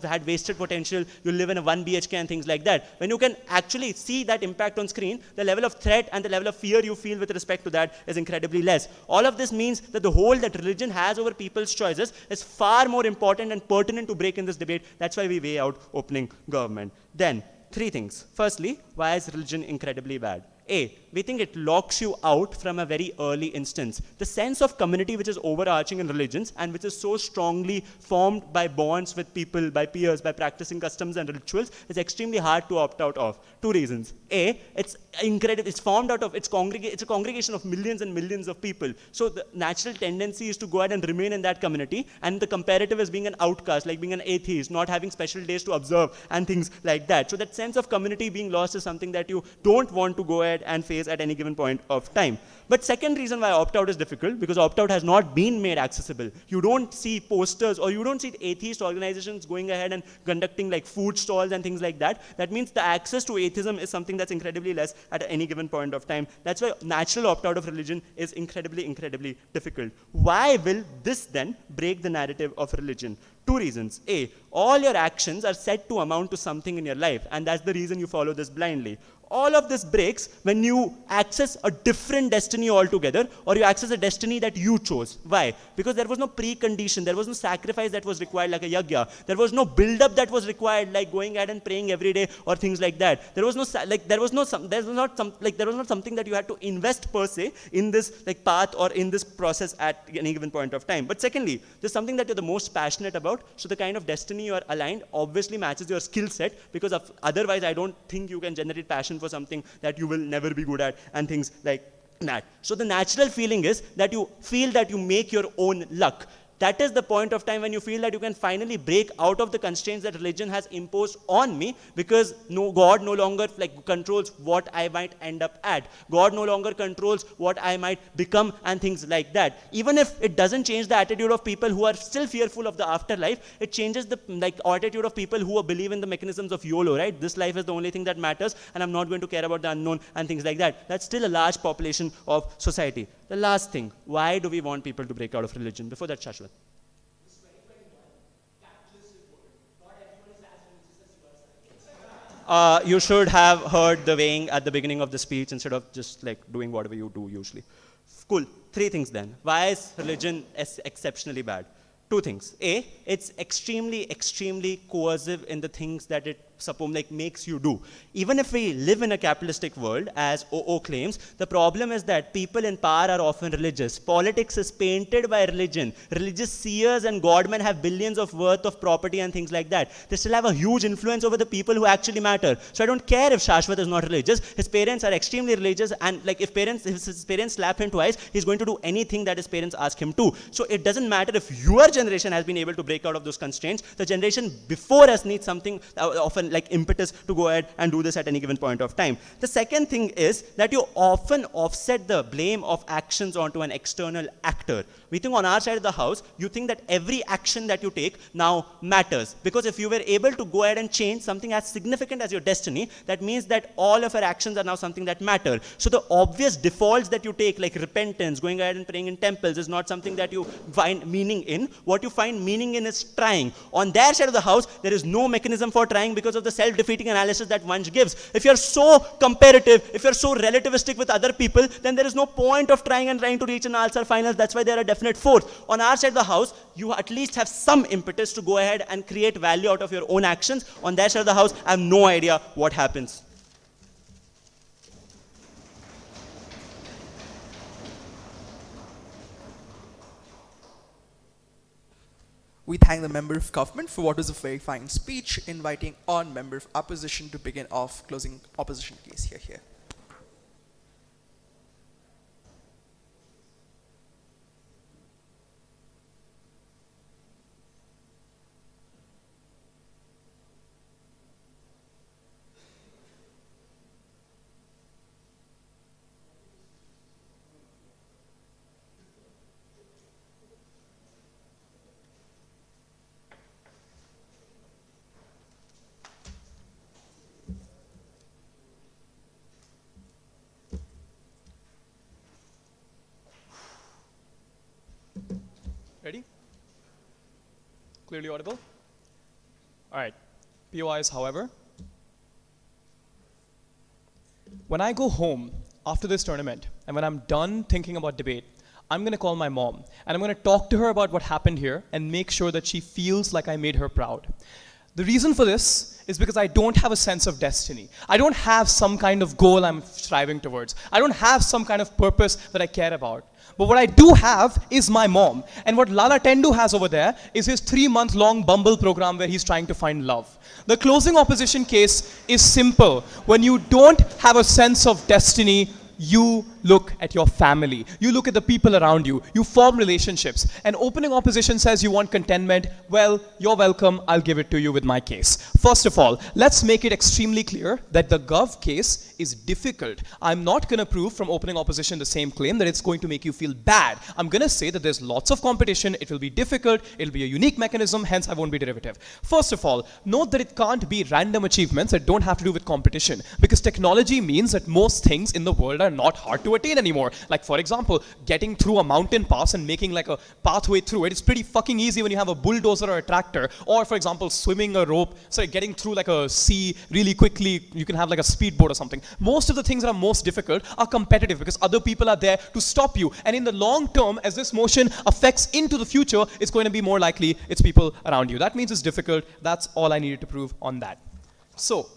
had wasted potential. You'll live in a 1 BHK and things like that. When you can actually see that impact on screen, the level of threat and the level of fear you feel with respect to that is incredibly less. All of this means that the hold that religion has over people's choices is far more important and pertinent to break in this debate. That's why we weigh out opening government. Then, 3 things. Firstly, why is religion incredibly bad? A, we think it locks you out from a very early instance. The sense of community which is overarching in religions and which is so strongly formed by bonds with people, by peers, by practicing customs and rituals is extremely hard to opt out of. 2 reasons. A, it's incredible. It's formed out of, it's a congregation of millions and millions of people. So the natural tendency is to go ahead and remain in that community, and the comparative is being an outcast, like being an atheist, not having special days to observe and things like that. So that sense of community being lost is something that you don't want to go ahead and face at any given point of time. But second reason why opt-out is difficult, because opt-out has not been made accessible. You don't see posters, or you don't see atheist organizations going ahead and conducting like food stalls and things like that. That means the access to atheism is something that's incredibly less at any given point of time. That's why natural opt-out of religion is incredibly, incredibly difficult. Why will this then break the narrative of religion? 2 reasons. A, all your actions are set to amount to something in your life, and that's the reason you follow this blindly. All of this breaks when you access a different destiny altogether, or you access a destiny that you chose. Why? Because there was no precondition, there was no sacrifice that was required like a yagya. There was no build-up that was required like going ahead and praying every day or things like that. There was not something that you had to invest per se in this like path or in this process at any given point of time. But secondly, there's something that you're the most passionate about. So the kind of destiny you are aligned obviously matches your skill set, because otherwise I don't think you can generate passion for something that you will never be good at and things like that. So the natural feeling is that you feel that you make your own luck. That is the point of time when you feel that you can finally break out of the constraints that religion has imposed on me, because God no longer controls what I might end up at. God no longer controls what I might become and things like that. Even if it doesn't change the attitude of people who are still fearful of the afterlife, it changes the attitude of people who believe in the mechanisms of YOLO, right? This life is the only thing that matters, and I'm not going to care about the unknown and things like that. That's still a large population of society. The last thing, why do we want people to break out of religion? Before that, Shashwat. You should have heard the weighing at the beginning of the speech instead of just doing whatever you do usually. Cool. 3 things then. Why is religion exceptionally bad? 2 things. A, it's extremely, extremely coercive in the things that it makes you do. Even if we live in a capitalistic world, as OO claims, the problem is that people in power are often religious. Politics is painted by religion. Religious seers and godmen have billions of worth of property and things like that. They still have a huge influence over the people who actually matter. So I don't care if Shashwat is not religious. His parents are extremely religious, and if his parents slap him twice, he's going to do anything that his parents ask him to. So it doesn't matter if your generation has been able to break out of those constraints. The generation before us needs something of a like impetus to go ahead and do this at any given point of time. The second thing is that you often offset the blame of actions onto an external actor. We think on our side of the house, you think that every action that you take now matters. Because if you were able to go ahead and change something as significant as your destiny, that means that all of your actions are now something that matter. So the obvious defaults that you take, like repentance, going ahead and praying in temples, is not something that you find meaning in. What you find meaning in is trying. On their side of the house, there is no mechanism for trying because of the self-defeating analysis that Vansh gives. If you're so comparative, if you're so relativistic with other people, then there is no point of trying and trying to reach an Nalsar finals. That's why they are a definite force. On our side of the house, you at least have some impetus to go ahead and create value out of your own actions. On their side of the house, I have no idea what happens. We thank the member of government for what was a very fine speech, inviting on member of opposition to begin off closing opposition case. Here. Ready? Clearly audible? All right. POIs, however. When I go home after this tournament, and when I'm done thinking about debate, I'm going to call my mom, and I'm going to talk to her about what happened here and make sure that she feels like I made her proud. The reason for this is because I don't have a sense of destiny. I don't have some kind of goal I'm striving towards. I don't have some kind of purpose that I care about. But what I do have is my mom. And what Lala Tendu has over there is his 3-month-long Bumble program where he's trying to find love. The closing opposition case is simple. When you don't have a sense of destiny, you look at your family. You look at the people around you. You form relationships. And opening opposition says you want contentment. Well, you're welcome. I'll give it to you with my case. First of all, let's make it extremely clear that the Gov case is difficult. I'm not going to prove from opening opposition the same claim that it's going to make you feel bad. I'm going to say that there's lots of competition. It will be difficult. It'll be a unique mechanism. Hence, I won't be derivative. First of all, note that it can't be random achievements that don't have to do with competition. Because technology means that most things in the world are not hard to attain anymore. Like, for example, getting through a mountain pass and making like a pathway through it is pretty fucking easy when you have a bulldozer or a tractor. Or, for example, swimming a rope, getting through like a sea really quickly, you can have like a speedboat or something. Most of the things that are most difficult are competitive because other people are there to stop you. And in the long term, as this motion affects into the future, it's going to be more likely it's people around you. That means it's difficult. That's all I needed to prove on that. So,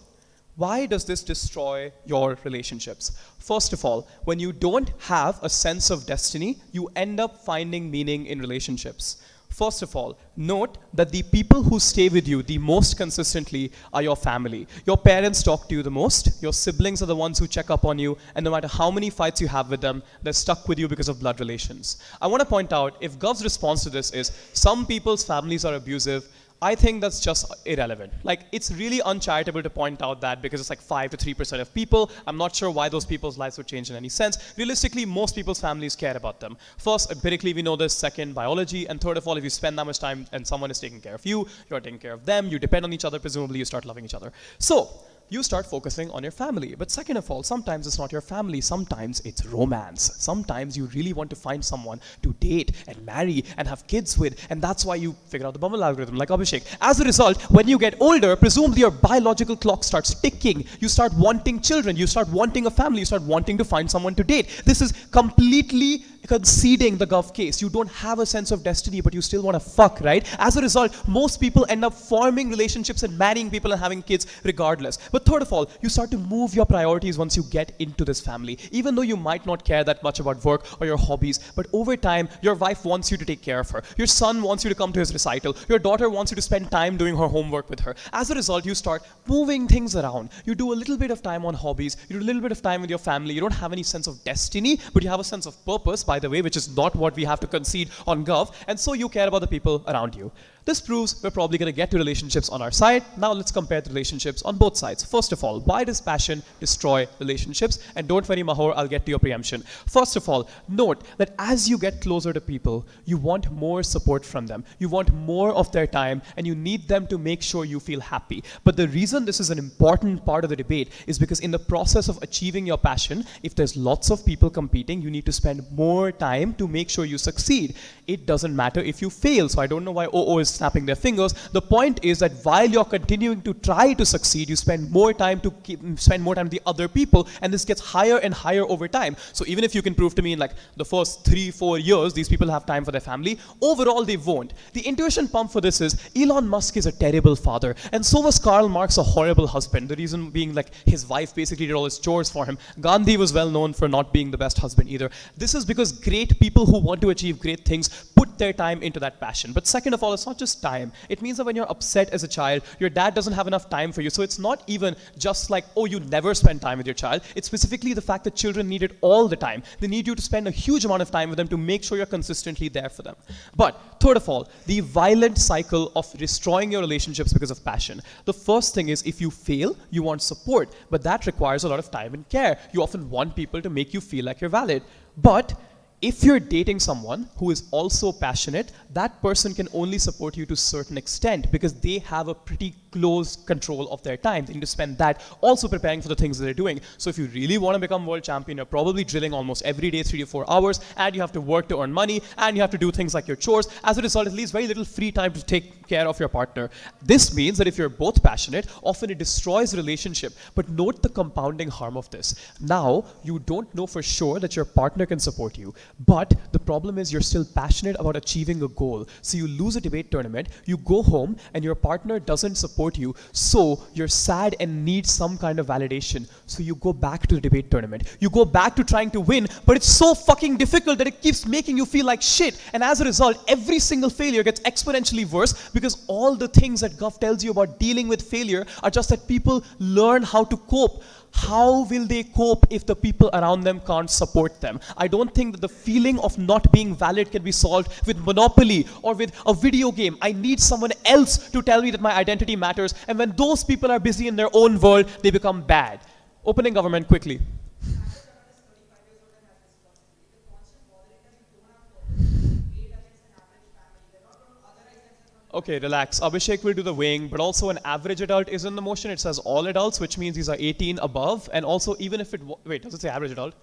why does this destroy your relationships? First of all, when you don't have a sense of destiny, you end up finding meaning in relationships. First of all, note that the people who stay with you the most consistently are your family. Your parents talk to you the most, your siblings are the ones who check up on you, and no matter how many fights you have with them, they're stuck with you because of blood relations. I want to point out, if Gov's response to this is, some people's families are abusive, I think that's just irrelevant. Like, it's really uncharitable to point out that because it's like 5 to 3% of people. I'm not sure why those people's lives would change in any sense. Realistically, most people's families care about them. First, empirically, we know this. Second, biology. And third of all, if you spend that much time and someone is taking care of you, you're taking care of them, you depend on each other, presumably you start loving each other. So, you start focusing on your family. But second of all, sometimes it's not your family. Sometimes it's romance. Sometimes you really want to find someone to date and marry and have kids with. And that's why you figure out the Bumble algorithm, like Abhishek. As a result, when you get older, presumably your biological clock starts ticking. You start wanting children. You start wanting a family. You start wanting to find someone to date. This is completely conceding the Gov case. You don't have a sense of destiny, but you still want to fuck, right? As a result, most people end up forming relationships and marrying people and having kids regardless. But third of all, you start to move your priorities once you get into this family. Even though you might not care that much about work or your hobbies, but over time, your wife wants you to take care of her. Your son wants you to come to his recital. Your daughter wants you to spend time doing her homework with her. As a result, you start moving things around. You do a little bit of time on hobbies. You do a little bit of time with your family. You don't have any sense of destiny, but you have a sense of purpose, by the way, which is not what we have to concede on Gov. And so you care about the people around you. This proves we're probably going to get to relationships on our side. Now let's compare the relationships on both sides. First of all, why does passion destroy relationships? And don't worry, Mahor, I'll get to your preemption. First of all, note that as you get closer to people, you want more support from them. You want more of their time, and you need them to make sure you feel happy. But the reason this is an important part of the debate is because in the process of achieving your passion, if there's lots of people competing, you need to spend more time to make sure you succeed. It doesn't matter if you fail. So I don't know why OO is snapping their fingers. The point is that while you're continuing to try to succeed, you spend more time with the other people, and this gets higher and higher over time. So even if you can prove to me in like the first 3-4 years these people have time for their family, overall they won't. The intuition pump for this is Elon Musk is a terrible father, and so was Karl Marx a horrible husband. The reason being like his wife basically did all his chores for him. Gandhi was well known for not being the best husband either. This is because great people who want to achieve great things put their time into that passion. But second of all, it's not just time. It means that when you're upset as a child, your dad doesn't have enough time for you. So it's not even just like, oh, you never spend time with your child. It's specifically the fact that children need it all the time. They need you to spend a huge amount of time with them to make sure you're consistently there for them. But third of all, the violent cycle of destroying your relationships because of passion. The first thing is if you fail, you want support, but that requires a lot of time and care. You often want people to make you feel like you're valid. But if you're dating someone who is also passionate, that person can only support you to a certain extent because they have a pretty close control of their time. They need to spend that also preparing for the things that they're doing. So if you really want to become world champion, you're probably drilling almost every day 3 to 4 hours, and you have to work to earn money, and you have to do things like your chores. As a result, it leaves very little free time to take care of your partner. This means that if you're both passionate, often it destroys the relationship. But note the compounding harm of this. Now, you don't know for sure that your partner can support you, but the problem is you're still passionate about achieving a goal. So you lose a debate tournament, you go home, and your partner doesn't support you, so you're sad and need some kind of validation. So you go back to the debate tournament. You go back to trying to win, but it's so fucking difficult that it keeps making you feel like shit. And as a result, every single failure gets exponentially worse because all the things that Gov tells you about dealing with failure are just that people learn how to cope. How will they cope if the people around them can't support them? I don't think that the feeling of not being valid can be solved with Monopoly or with a video game. I need someone else to tell me that my identity matters. And when those people are busy in their own world, they become bad. Opening government quickly. Okay, relax. Abhishek will do the weighing, but also an average adult is in the motion. It says all adults, which means these are 18 above. And also, even if it... Wait, does it say average adult?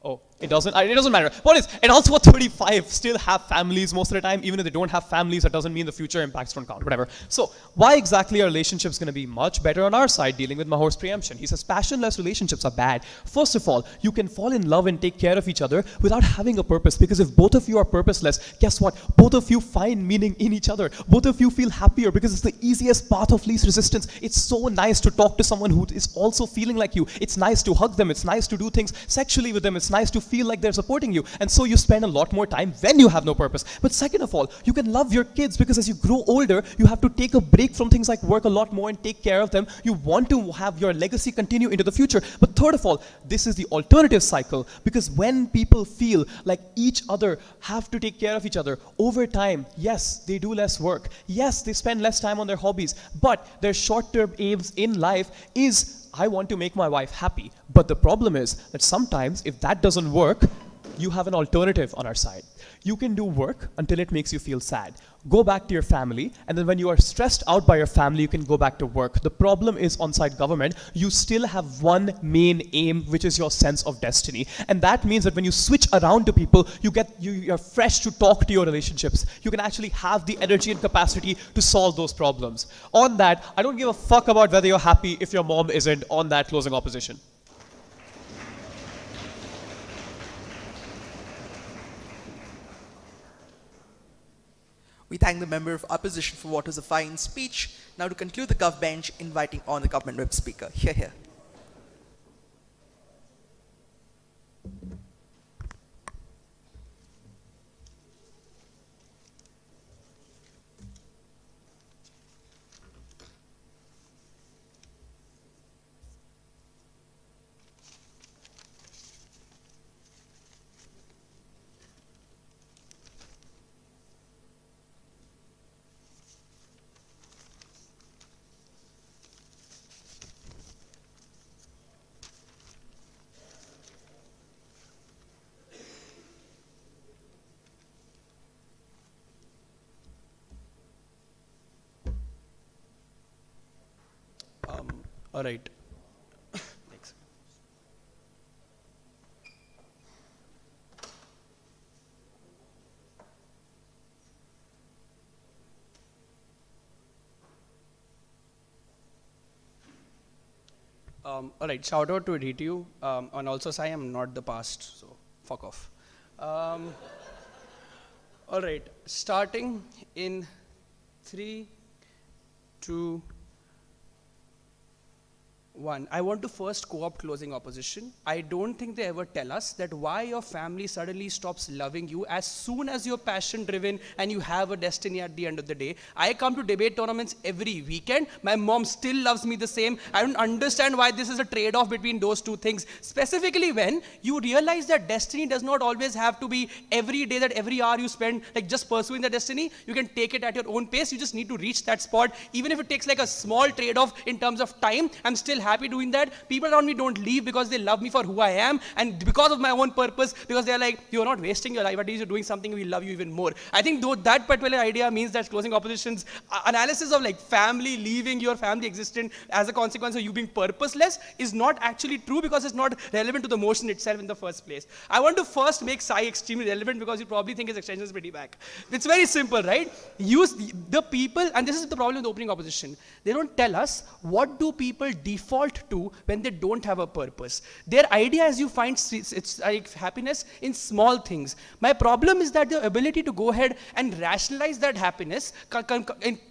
Oh, it doesn't matter. What is, adults who are 35 still have families most of the time. Even if they don't have families, that doesn't mean the future impacts don't count, whatever. So, why exactly are relationships going to be much better on our side dealing with Mahor's preemption? He says passionless relationships are bad. First of all, you can fall in love and take care of each other without having a purpose, because if both of you are purposeless, guess what? Both of you find meaning in each other. Both of you feel happier because it's the easiest path of least resistance. It's so nice to talk to someone who is also feeling like you. It's nice to hug them. It's nice to do things sexually with them. It's nice to feel like they're supporting you, and so you spend a lot more time when you have no purpose. But second of all, you can love your kids because as you grow older, you have to take a break from things like work a lot more and take care of them. You want to have your legacy continue into the future. But third of all, this is the alternative cycle, because when people feel like each other have to take care of each other over time, yes, they do less work. Yes, they spend less time on their hobbies, but their short-term aims in life is, I want to make my wife happy. But the problem is that sometimes if that doesn't work, you have an alternative on our side. You can do work until it makes you feel sad. Go back to your family, and then when you are stressed out by your family, you can go back to work. The problem is on-site government, you still have one main aim, which is your sense of destiny. And that means that when you switch around to people, you're fresh to talk to your relationships. You can actually have the energy and capacity to solve those problems. On that, I don't give a fuck about whether you're happy if your mom isn't. On that, closing opposition. We thank the member of opposition for what was a fine speech. Now to conclude the Gov bench, inviting on the government whip speaker. Here. All right. Thanks. All right, shout out to Ritu. And also, Sai, I'm not the past, so fuck off. All right, starting in 3, 2, 1. I want to first co-opt closing opposition. I don't think they ever tell us that why your family suddenly stops loving you as soon as you're passion driven and you have a destiny at the end of the day. I come to debate tournaments every weekend. My mom still loves me the same. I don't understand why this is a trade-off between those two things. Specifically when you realize that destiny does not always have to be every day, that every hour you spend like just pursuing the destiny. You can take it at your own pace. You just need to reach that spot. Even if it takes like a small trade-off in terms of time, I'm still happy doing that. People around me don't leave because they love me for who I am and because of my own purpose, because they're like, you're not wasting your life, at least you're doing something, we love you even more. I think though that particular idea means that closing opposition's analysis of like family leaving your family existent as a consequence of you being purposeless is not actually true because it's not relevant to the motion itself in the first place. I want to first make Sai extremely relevant because you probably think his extension is pretty back. It's very simple, right? Use the people, and this is the problem with opening opposition. They don't tell us what do people default to when they don't have a purpose. Their idea is you find it's like happiness in small things. My problem is that the ability to go ahead and rationalize that happiness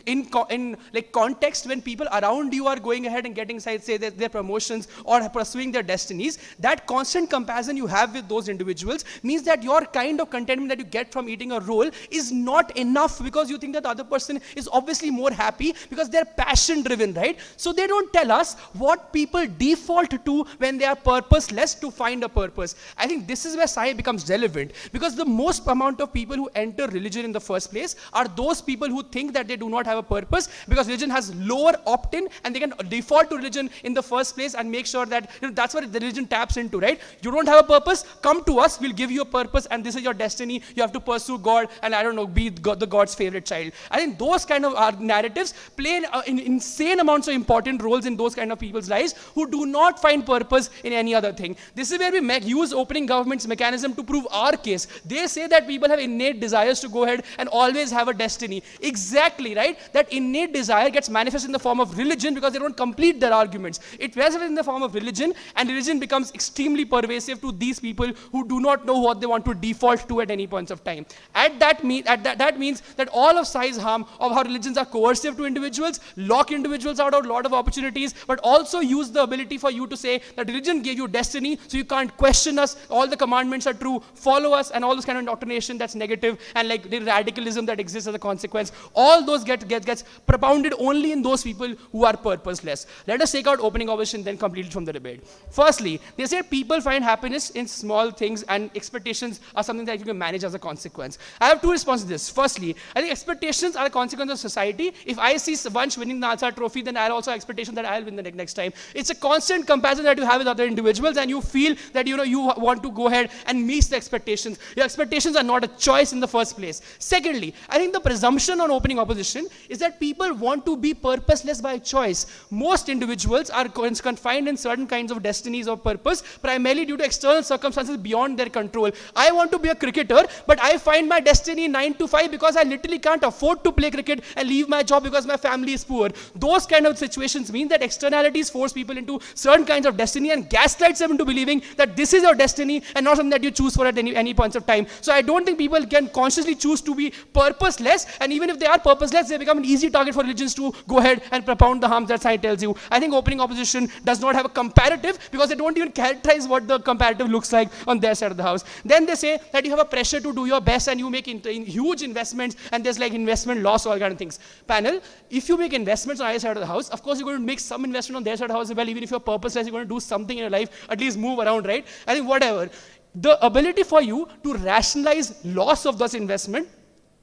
in like context when people around you are going ahead and getting say their promotions or pursuing their destinies, that constant comparison you have with those individuals means that your kind of contentment that you get from eating a roll is not enough because you think that the other person is obviously more happy because they're passion driven, right? So they don't tell us what people default to when they are purposeless to find a purpose. I think this is where Sai becomes relevant because the most amount of people who enter religion in the first place are those people who think that they do not have a purpose because religion has lower opt-in and they can default to religion in the first place and make sure that that's what the religion taps into, right? You don't have a purpose, come to us, we'll give you a purpose and this is your destiny. You have to pursue God and I don't know, be the God's favorite child. I think those kind of narratives play in insane amounts of important roles in those kind of people's lives who do not find purpose in any other thing. This is where we use opening government's mechanism to prove our case. They say that people have innate desires to go ahead and always have a destiny. Exactly, right? That innate desire gets manifested in the form of religion because they don't complete their arguments. It manifests in the form of religion and religion becomes extremely pervasive to these people who do not know what they want to default to at any points of time. That means that all of Sai's harm of how religions are coercive to individuals, lock individuals out of a lot of opportunities, but also use the ability for you to say that religion gave you destiny, so you can't question us, all the commandments are true, follow us, and all this kind of indoctrination that's negative, and like the radicalism that exists as a consequence, all those gets propounded only in those people who are purposeless. Let us take out opening opposition, then complete it from the debate. Firstly, they say people find happiness in small things and expectations are something that you can manage as a consequence. I have two responses to this. Firstly, I think expectations are a consequence of society. If I see Vansh winning the Nalsar trophy, then I'll also have expectation that I'll win the next time. It's a constant comparison that you have with other individuals and you feel that you want to go ahead and meet the expectations. Your expectations are not a choice in the first place. Secondly, I think the presumption on opening opposition is that people want to be purposeless by choice. Most individuals are confined in certain kinds of destinies or purpose primarily due to external circumstances beyond their control. I want to be a cricketer, but I find my destiny 9 to 5 because I literally can't afford to play cricket and leave my job because my family is poor. Those kind of situations mean that externalities force people into certain kinds of destiny and gaslights them into believing that this is your destiny and not something that you choose for at any points of time. So I don't think people can consciously choose to be purposeless, and even if they are purposeless, they become an easy target for religions to go ahead and propound the harms that science tells you. I think opening opposition does not have a comparative because they don't even characterize what the comparative looks like on their side of the house. Then they say that you have a pressure to do your best and you make huge investments and there's like investment loss, all kind of things. Panel, if you make investments on either side of the house, of course you're going to make some investment on their side of the house as well. Even if you're purposeless, you're going to do something in your life, at least move around, right? I think whatever. The ability for you to rationalize loss of this investment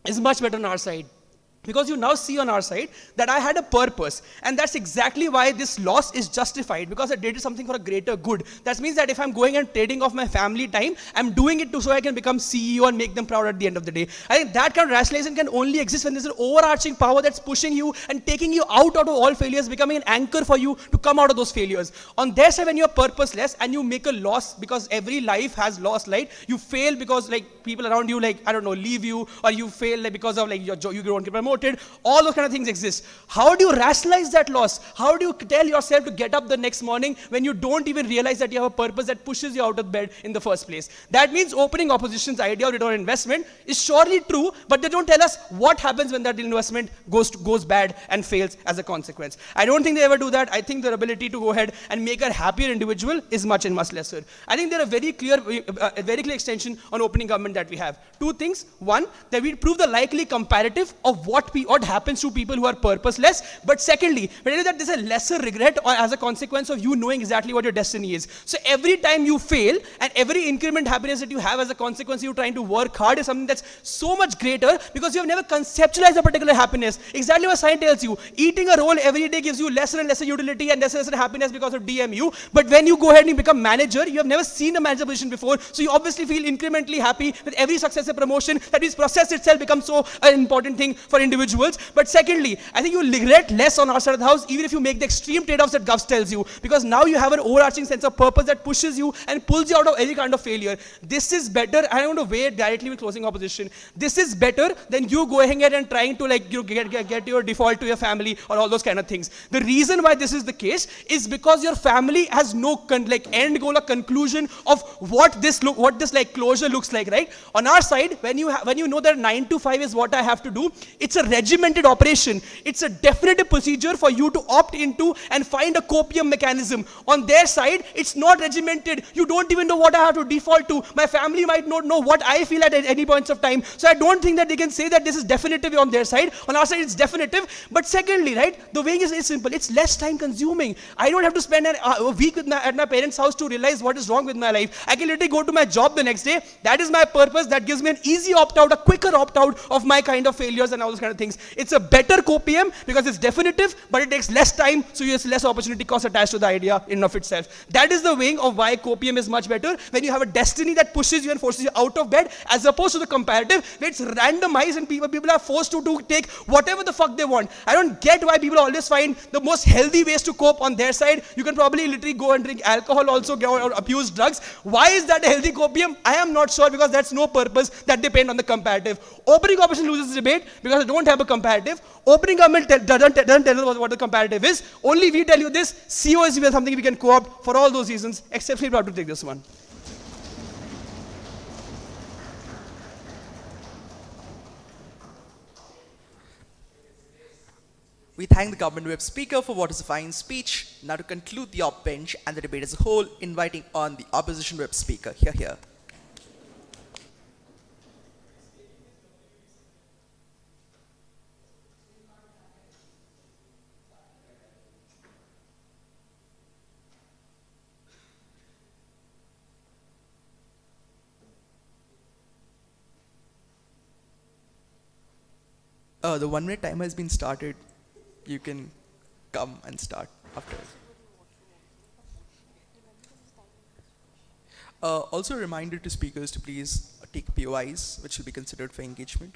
is much better on our side. Because you now see on our side that I had a purpose. And that's exactly why this loss is justified, because I did something for a greater good. That means that if I'm going and trading off my family time, I'm doing it so I can become CEO and make them proud at the end of the day. I think that kind of rationalization can only exist when there's an overarching power that's pushing you and taking you out of all failures, becoming an anchor for you to come out of those failures. On their side, when you're purposeless and you make a loss, because every life has loss, right? You fail because like people around you, like, I don't know, leave you, or you fail like because of like you don't get promoted. All those kind of things exist. How do you rationalize that loss? How do you tell yourself to get up the next morning when you don't even realize that you have a purpose that pushes you out of bed in the first place? That means opening opposition's idea of return on investment is surely true, but they don't tell us what happens when that investment goes bad and fails as a consequence. I don't think they ever do that. I think their ability to go ahead and make a happier individual is much and much lesser. I think there are very clear extension on opening government that we have. Two things. One, that we prove the likely comparative of what happens to people who are purposeless. But secondly, we tell you that there's a lesser regret or as a consequence of you knowing exactly what your destiny is. So every time you fail and every increment happiness that you have as a consequence of you trying to work hard is something that's so much greater, because you have never conceptualized a particular happiness. Exactly what science tells you. Eating a roll every day gives you lesser and lesser utility and lesser and lesser happiness because of DMU. But when you go ahead and you become manager, you have never seen a manager position before, so you obviously feel incrementally happy with every successive promotion. That means process itself becomes so an important thing for individuals. But secondly, I think you regret less on our side of the house, even if you make the extreme trade-offs that Govs tells you, because now you have an overarching sense of purpose that pushes you and pulls you out of any kind of failure. This is better. I don't want to weigh it directly with closing opposition. This is better than you going ahead and trying to like get your default to your family or all those kind of things. The reason why this is the case is because your family has no end goal or conclusion of what this like closure looks like, right? On our side, when you know that 9 to 5 is what I have to do, it's a regimented operation. It's a definitive procedure for you to opt into and find a copium mechanism. On their side, it's not regimented. You don't even know what I have to default to. My family might not know what I feel at any points of time. So I don't think that they can say that this is definitive on their side. On our side, it's definitive. But secondly, right, the weighing is simple. It's less time consuming. I don't have to spend a week at my parents' house to realize what is wrong with my life. I can literally go to my job the next day. That is my purpose. That gives me an easy opt-out, a quicker opt-out of my kind of failures and all those kind of things. It's a better copium because it's definitive, but it takes less time, so there's less opportunity cost attached to the idea in and of itself. That is the weighing of why copium is much better, when you have a destiny that pushes you and forces you out of bed, as opposed to the comparative, where it's randomized and people are forced to take whatever the fuck they want. I don't get why people always find the most healthy ways to cope on their side. You can probably literally go and drink alcohol also, or abuse drugs. Why is that a healthy copium? I am not sure, because that's no purpose that depend on the comparative. Opening opposition loses the debate because I don't have a comparative. Opening government doesn't tell us what the comparative is. Only we tell you this. CO is something we can co-opt for all those reasons, exceptionally proud to take this one. We thank the government whip speaker for what is a fine speech. Now to conclude the op bench and the debate as a whole, inviting on the opposition whip speaker. Here. The 1 minute timer has been started. You can come and start after. Also a reminder to speakers to please take POIs, which will be considered for engagement.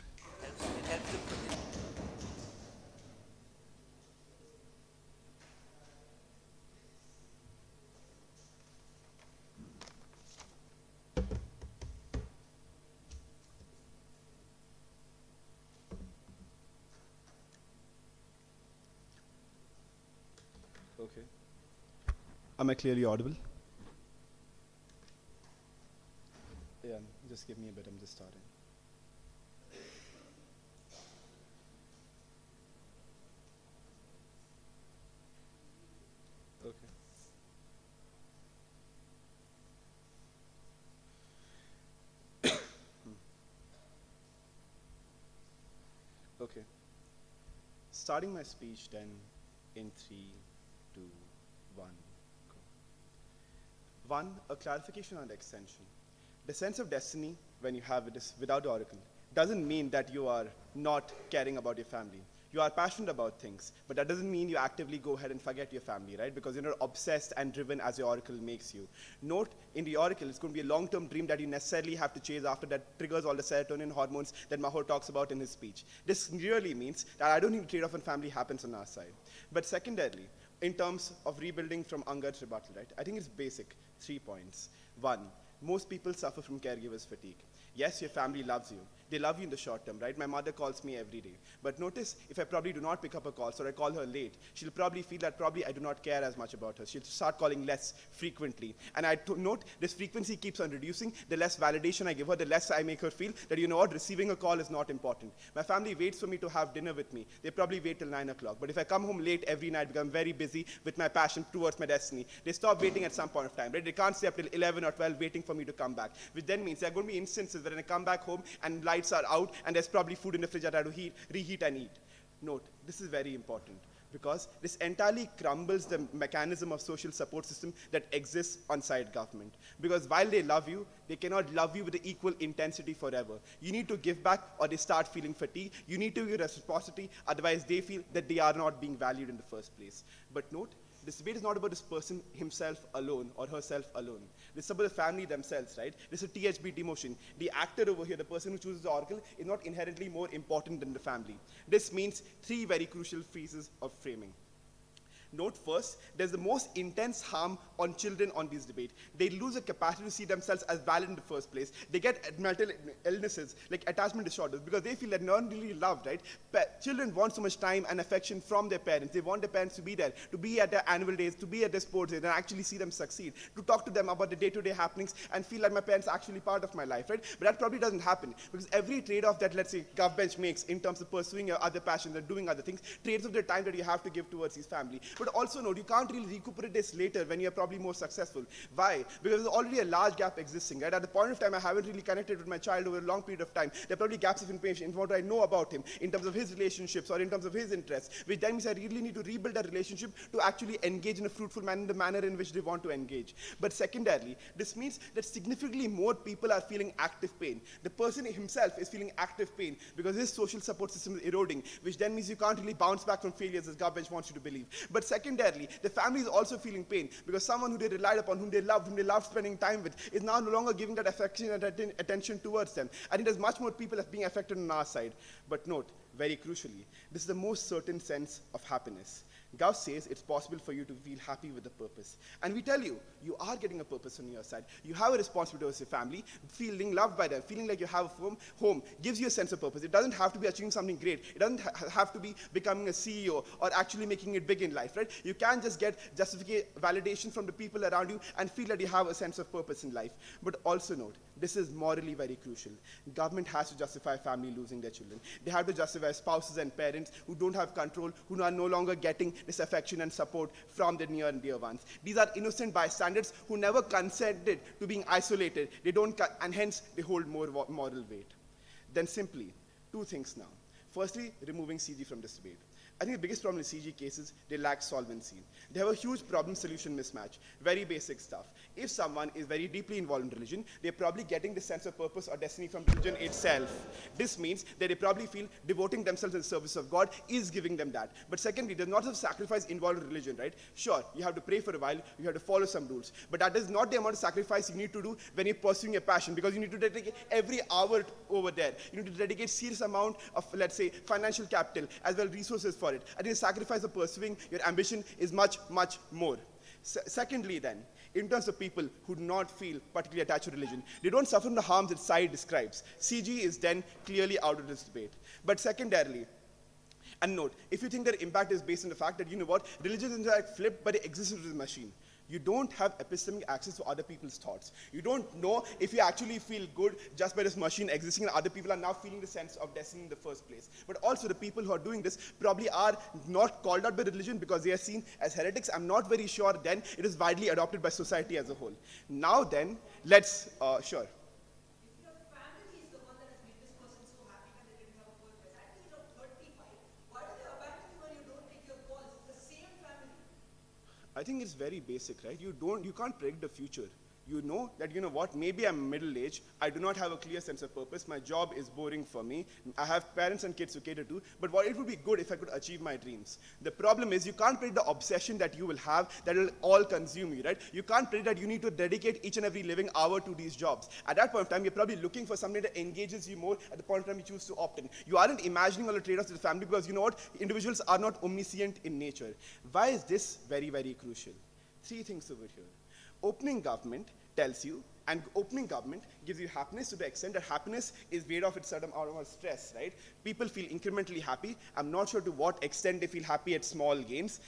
Okay. Am I clearly audible? Yeah, just give me a bit, I'm just starting. Okay. Okay. Starting my speech then in 3, 2, 1, go. 1, a clarification on the extension. The sense of destiny, when you have it, is without the oracle. doesn't mean that you are not caring about your family. You are passionate about things, but that doesn't mean you actively go ahead and forget your family, right? Because you're not obsessed and driven as your oracle makes you. Note, in the oracle, it's going to be a long-term dream that you necessarily have to chase after that triggers all the serotonin hormones that Mahor talks about in his speech. This really means that I don't think trade-off in family happens on our side. But secondarily, in terms of rebuilding from anger to rebuttal, right? I think it's basic, 3 points. One, most people suffer from caregivers fatigue. Yes, your family loves you. They love you in the short term, right? My mother calls me every day. But notice, if I probably do not pick up a call, or I call her late, she'll probably feel that probably I do not care as much about her. She'll start calling less frequently. And note, this frequency keeps on reducing. The less validation I give her, the less I make her feel that, you know what, receiving a call is not important. My family waits for me to have dinner with me. They probably wait till 9 o'clock. But if I come home late every night because I'm very busy with my passion towards my destiny, they stop waiting at some point of time, right? They can't stay up till 11 or 12 waiting for me to come back, which then means there are going to be instances where I come back home and lights are out and there's probably food in the fridge that I have to reheat and eat. Note, this is very important because this entirely crumbles the mechanism of social support system that exists on-site government. Because while they love you, they cannot love you with the equal intensity forever. You need to give back or they start feeling fatigue. You need to give reciprocity, otherwise they feel that they are not being valued in the first place. But note, this debate is not about this person himself alone or herself alone. This is about the family themselves, right? This is a THB demotion. The actor over here, the person who chooses the oracle, is not inherently more important than the family. This means 3 very crucial pieces of framing. Note first, there's the most intense harm on children on this debate. They lose the capacity to see themselves as valid in the first place. They get mental illnesses like attachment disorders because they feel that they're not really loved, right? Children want so much time and affection from their parents. They want their parents to be there, to be at their annual days, to be at their sports days, and actually see them succeed, to talk to them about the day-to-day happenings and feel like my parents are actually part of my life, right? But that probably doesn't happen because every trade-off that, let's say, GovBench makes in terms of pursuing your other passions and doing other things, trades of the time that you have to give towards his family. But also note, you can't really recuperate this later when you're probably more successful. Why? Because there's already a large gap existing, right? At the point of time I haven't really connected with my child over a long period of time. There are probably gaps of information in what I know about him, in terms of his relationships or in terms of his interests, which then means I really need to rebuild that relationship to actually engage in a fruitful manner, in the manner in which they want to engage. But secondarily, this means that significantly more people are feeling active pain. The person himself is feeling active pain because his social support system is eroding, which then means you can't really bounce back from failures as GovBench wants you to believe. But secondarily, the family is also feeling pain because someone who they relied upon, whom they loved spending time with, is now no longer giving that affection and attention towards them. I think there's much more people that's being affected on our side. But note, very crucially, this is the most certain sense of happiness. Gauss says it's possible for you to feel happy with a purpose. And we tell you, you are getting a purpose on your side. You have a responsibility towards your family, feeling loved by them, feeling like you have a home gives you a sense of purpose. It doesn't have to be achieving something great. It doesn't have to be becoming a CEO or actually making it big in life, right? You can just get justification, validation from the people around you and feel that you have a sense of purpose in life. But also note, this is morally very crucial. Government has to justify family losing their children. They have to justify spouses and parents who don't have control, who are no longer getting this affection and support from their near and dear ones. These are innocent bystanders who never consented to being isolated. They don't, and hence they hold more moral weight. Then simply, 2 things now. Firstly, removing CG from this debate. I think the biggest problem in CG cases, they lack solvency. They have a huge problem-solution mismatch, very basic stuff. If someone is very deeply involved in religion, they're probably getting the sense of purpose or destiny from religion itself. This means that they probably feel devoting themselves to the service of God is giving them that. But secondly, there's not a sacrifice involved in religion, right? Sure, you have to pray for a while, you have to follow some rules, but that is not the amount of sacrifice you need to do when you're pursuing your passion, because you need to dedicate every hour over there. You need to dedicate serious amount of, let's say, financial capital as well resources for it. I think the sacrifice of pursuing your ambition is much, much more. Secondly then, in terms of people who do not feel particularly attached to religion, they don't suffer from the harms that Sai describes. CG is then clearly out of this debate. But secondarily, and note, if you think that impact is based on the fact that, you know what, religion is like flipped, but it exists with the machine. You don't have epistemic access to other people's thoughts. You don't know if you actually feel good just by this machine existing and other people are now feeling the sense of destiny in the first place. But also the people who are doing this probably are not called out by religion because they are seen as heretics. I'm not very sure then it is widely adopted by society as a whole. Now then, let's, sure. I think it's very basic, right? You can't predict the future. You know that, you know what, maybe I'm middle-aged, I do not have a clear sense of purpose, my job is boring for me, I have parents and kids to cater to, but what it would be good if I could achieve my dreams. The problem is you can't predict the obsession that you will have that will all consume you, right? You can't predict that you need to dedicate each and every living hour to these jobs. At that point of time, you're probably looking for something that engages you more at the point of time you choose to opt in. You aren't imagining all the trade-offs to the family because you know what? Individuals are not omniscient in nature. Why is this very, very crucial? 3 things over here. Opening government tells you, and opening government gives you happiness to the extent that happiness is weighed off at certain amount of stress, right? People feel incrementally happy. I'm not sure to what extent they feel happy at small gains,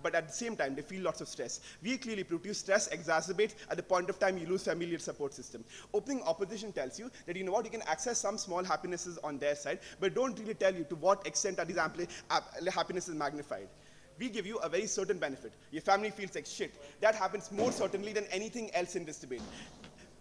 but at the same time, they feel lots of stress. We clearly produce stress exacerbates at the point of time you lose familiar support system. Opening opposition tells you that, you know what, you can access some small happinesses on their side, but don't really tell you to what extent are these happinesses magnified. We give you a very certain benefit. Your family feels like shit. That happens more certainly than anything else in this debate.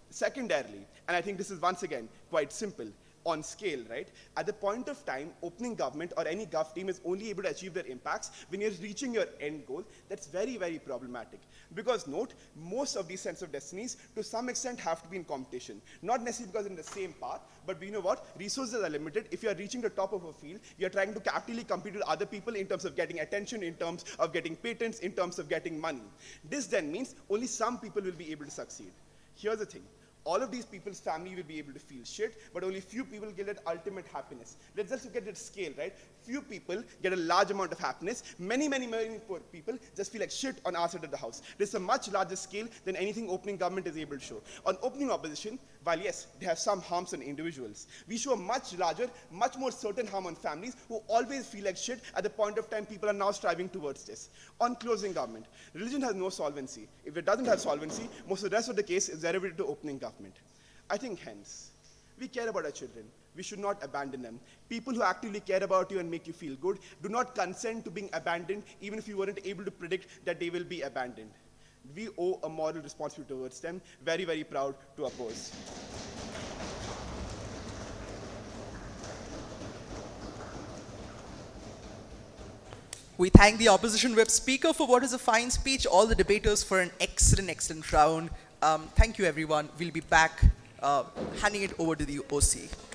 Secondarily, and I think this is once again quite simple, on scale, right? At the point of time, opening government or any gov team is only able to achieve their impacts when you're reaching your end goal. That's very, very problematic. Because note, most of these sense of destinies to some extent have to be in competition. Not necessarily because in the same path, but you know what? Resources are limited. If you're reaching the top of a field, you're trying to capitally compete with other people in terms of getting attention, in terms of getting patents, in terms of getting money. This then means only some people will be able to succeed. Here's the thing. All of these people's family will be able to feel shit, but only few people get that ultimate happiness. Let's just look at that scale, right? Few people get a large amount of happiness. Many, many, many poor people just feel like shit on our side of the house. This is a much larger scale than anything opening government is able to show. On opening opposition, while yes, they have some harms on individuals, we show a much larger, much more certain harm on families who always feel like shit at the point of time people are now striving towards this. On closing government, religion has no solvency. If it doesn't have solvency, most of the rest of the case is derivative to opening government. I think hence, we care about our children. We should not abandon them. People who actively care about you and make you feel good do not consent to being abandoned even if you weren't able to predict that they will be abandoned. We owe a moral responsibility towards them. Very, very proud to oppose. We thank the opposition whip speaker for what is a fine speech, all the debaters for an excellent, excellent round. Thank you, everyone. We'll be back handing it over to the OC.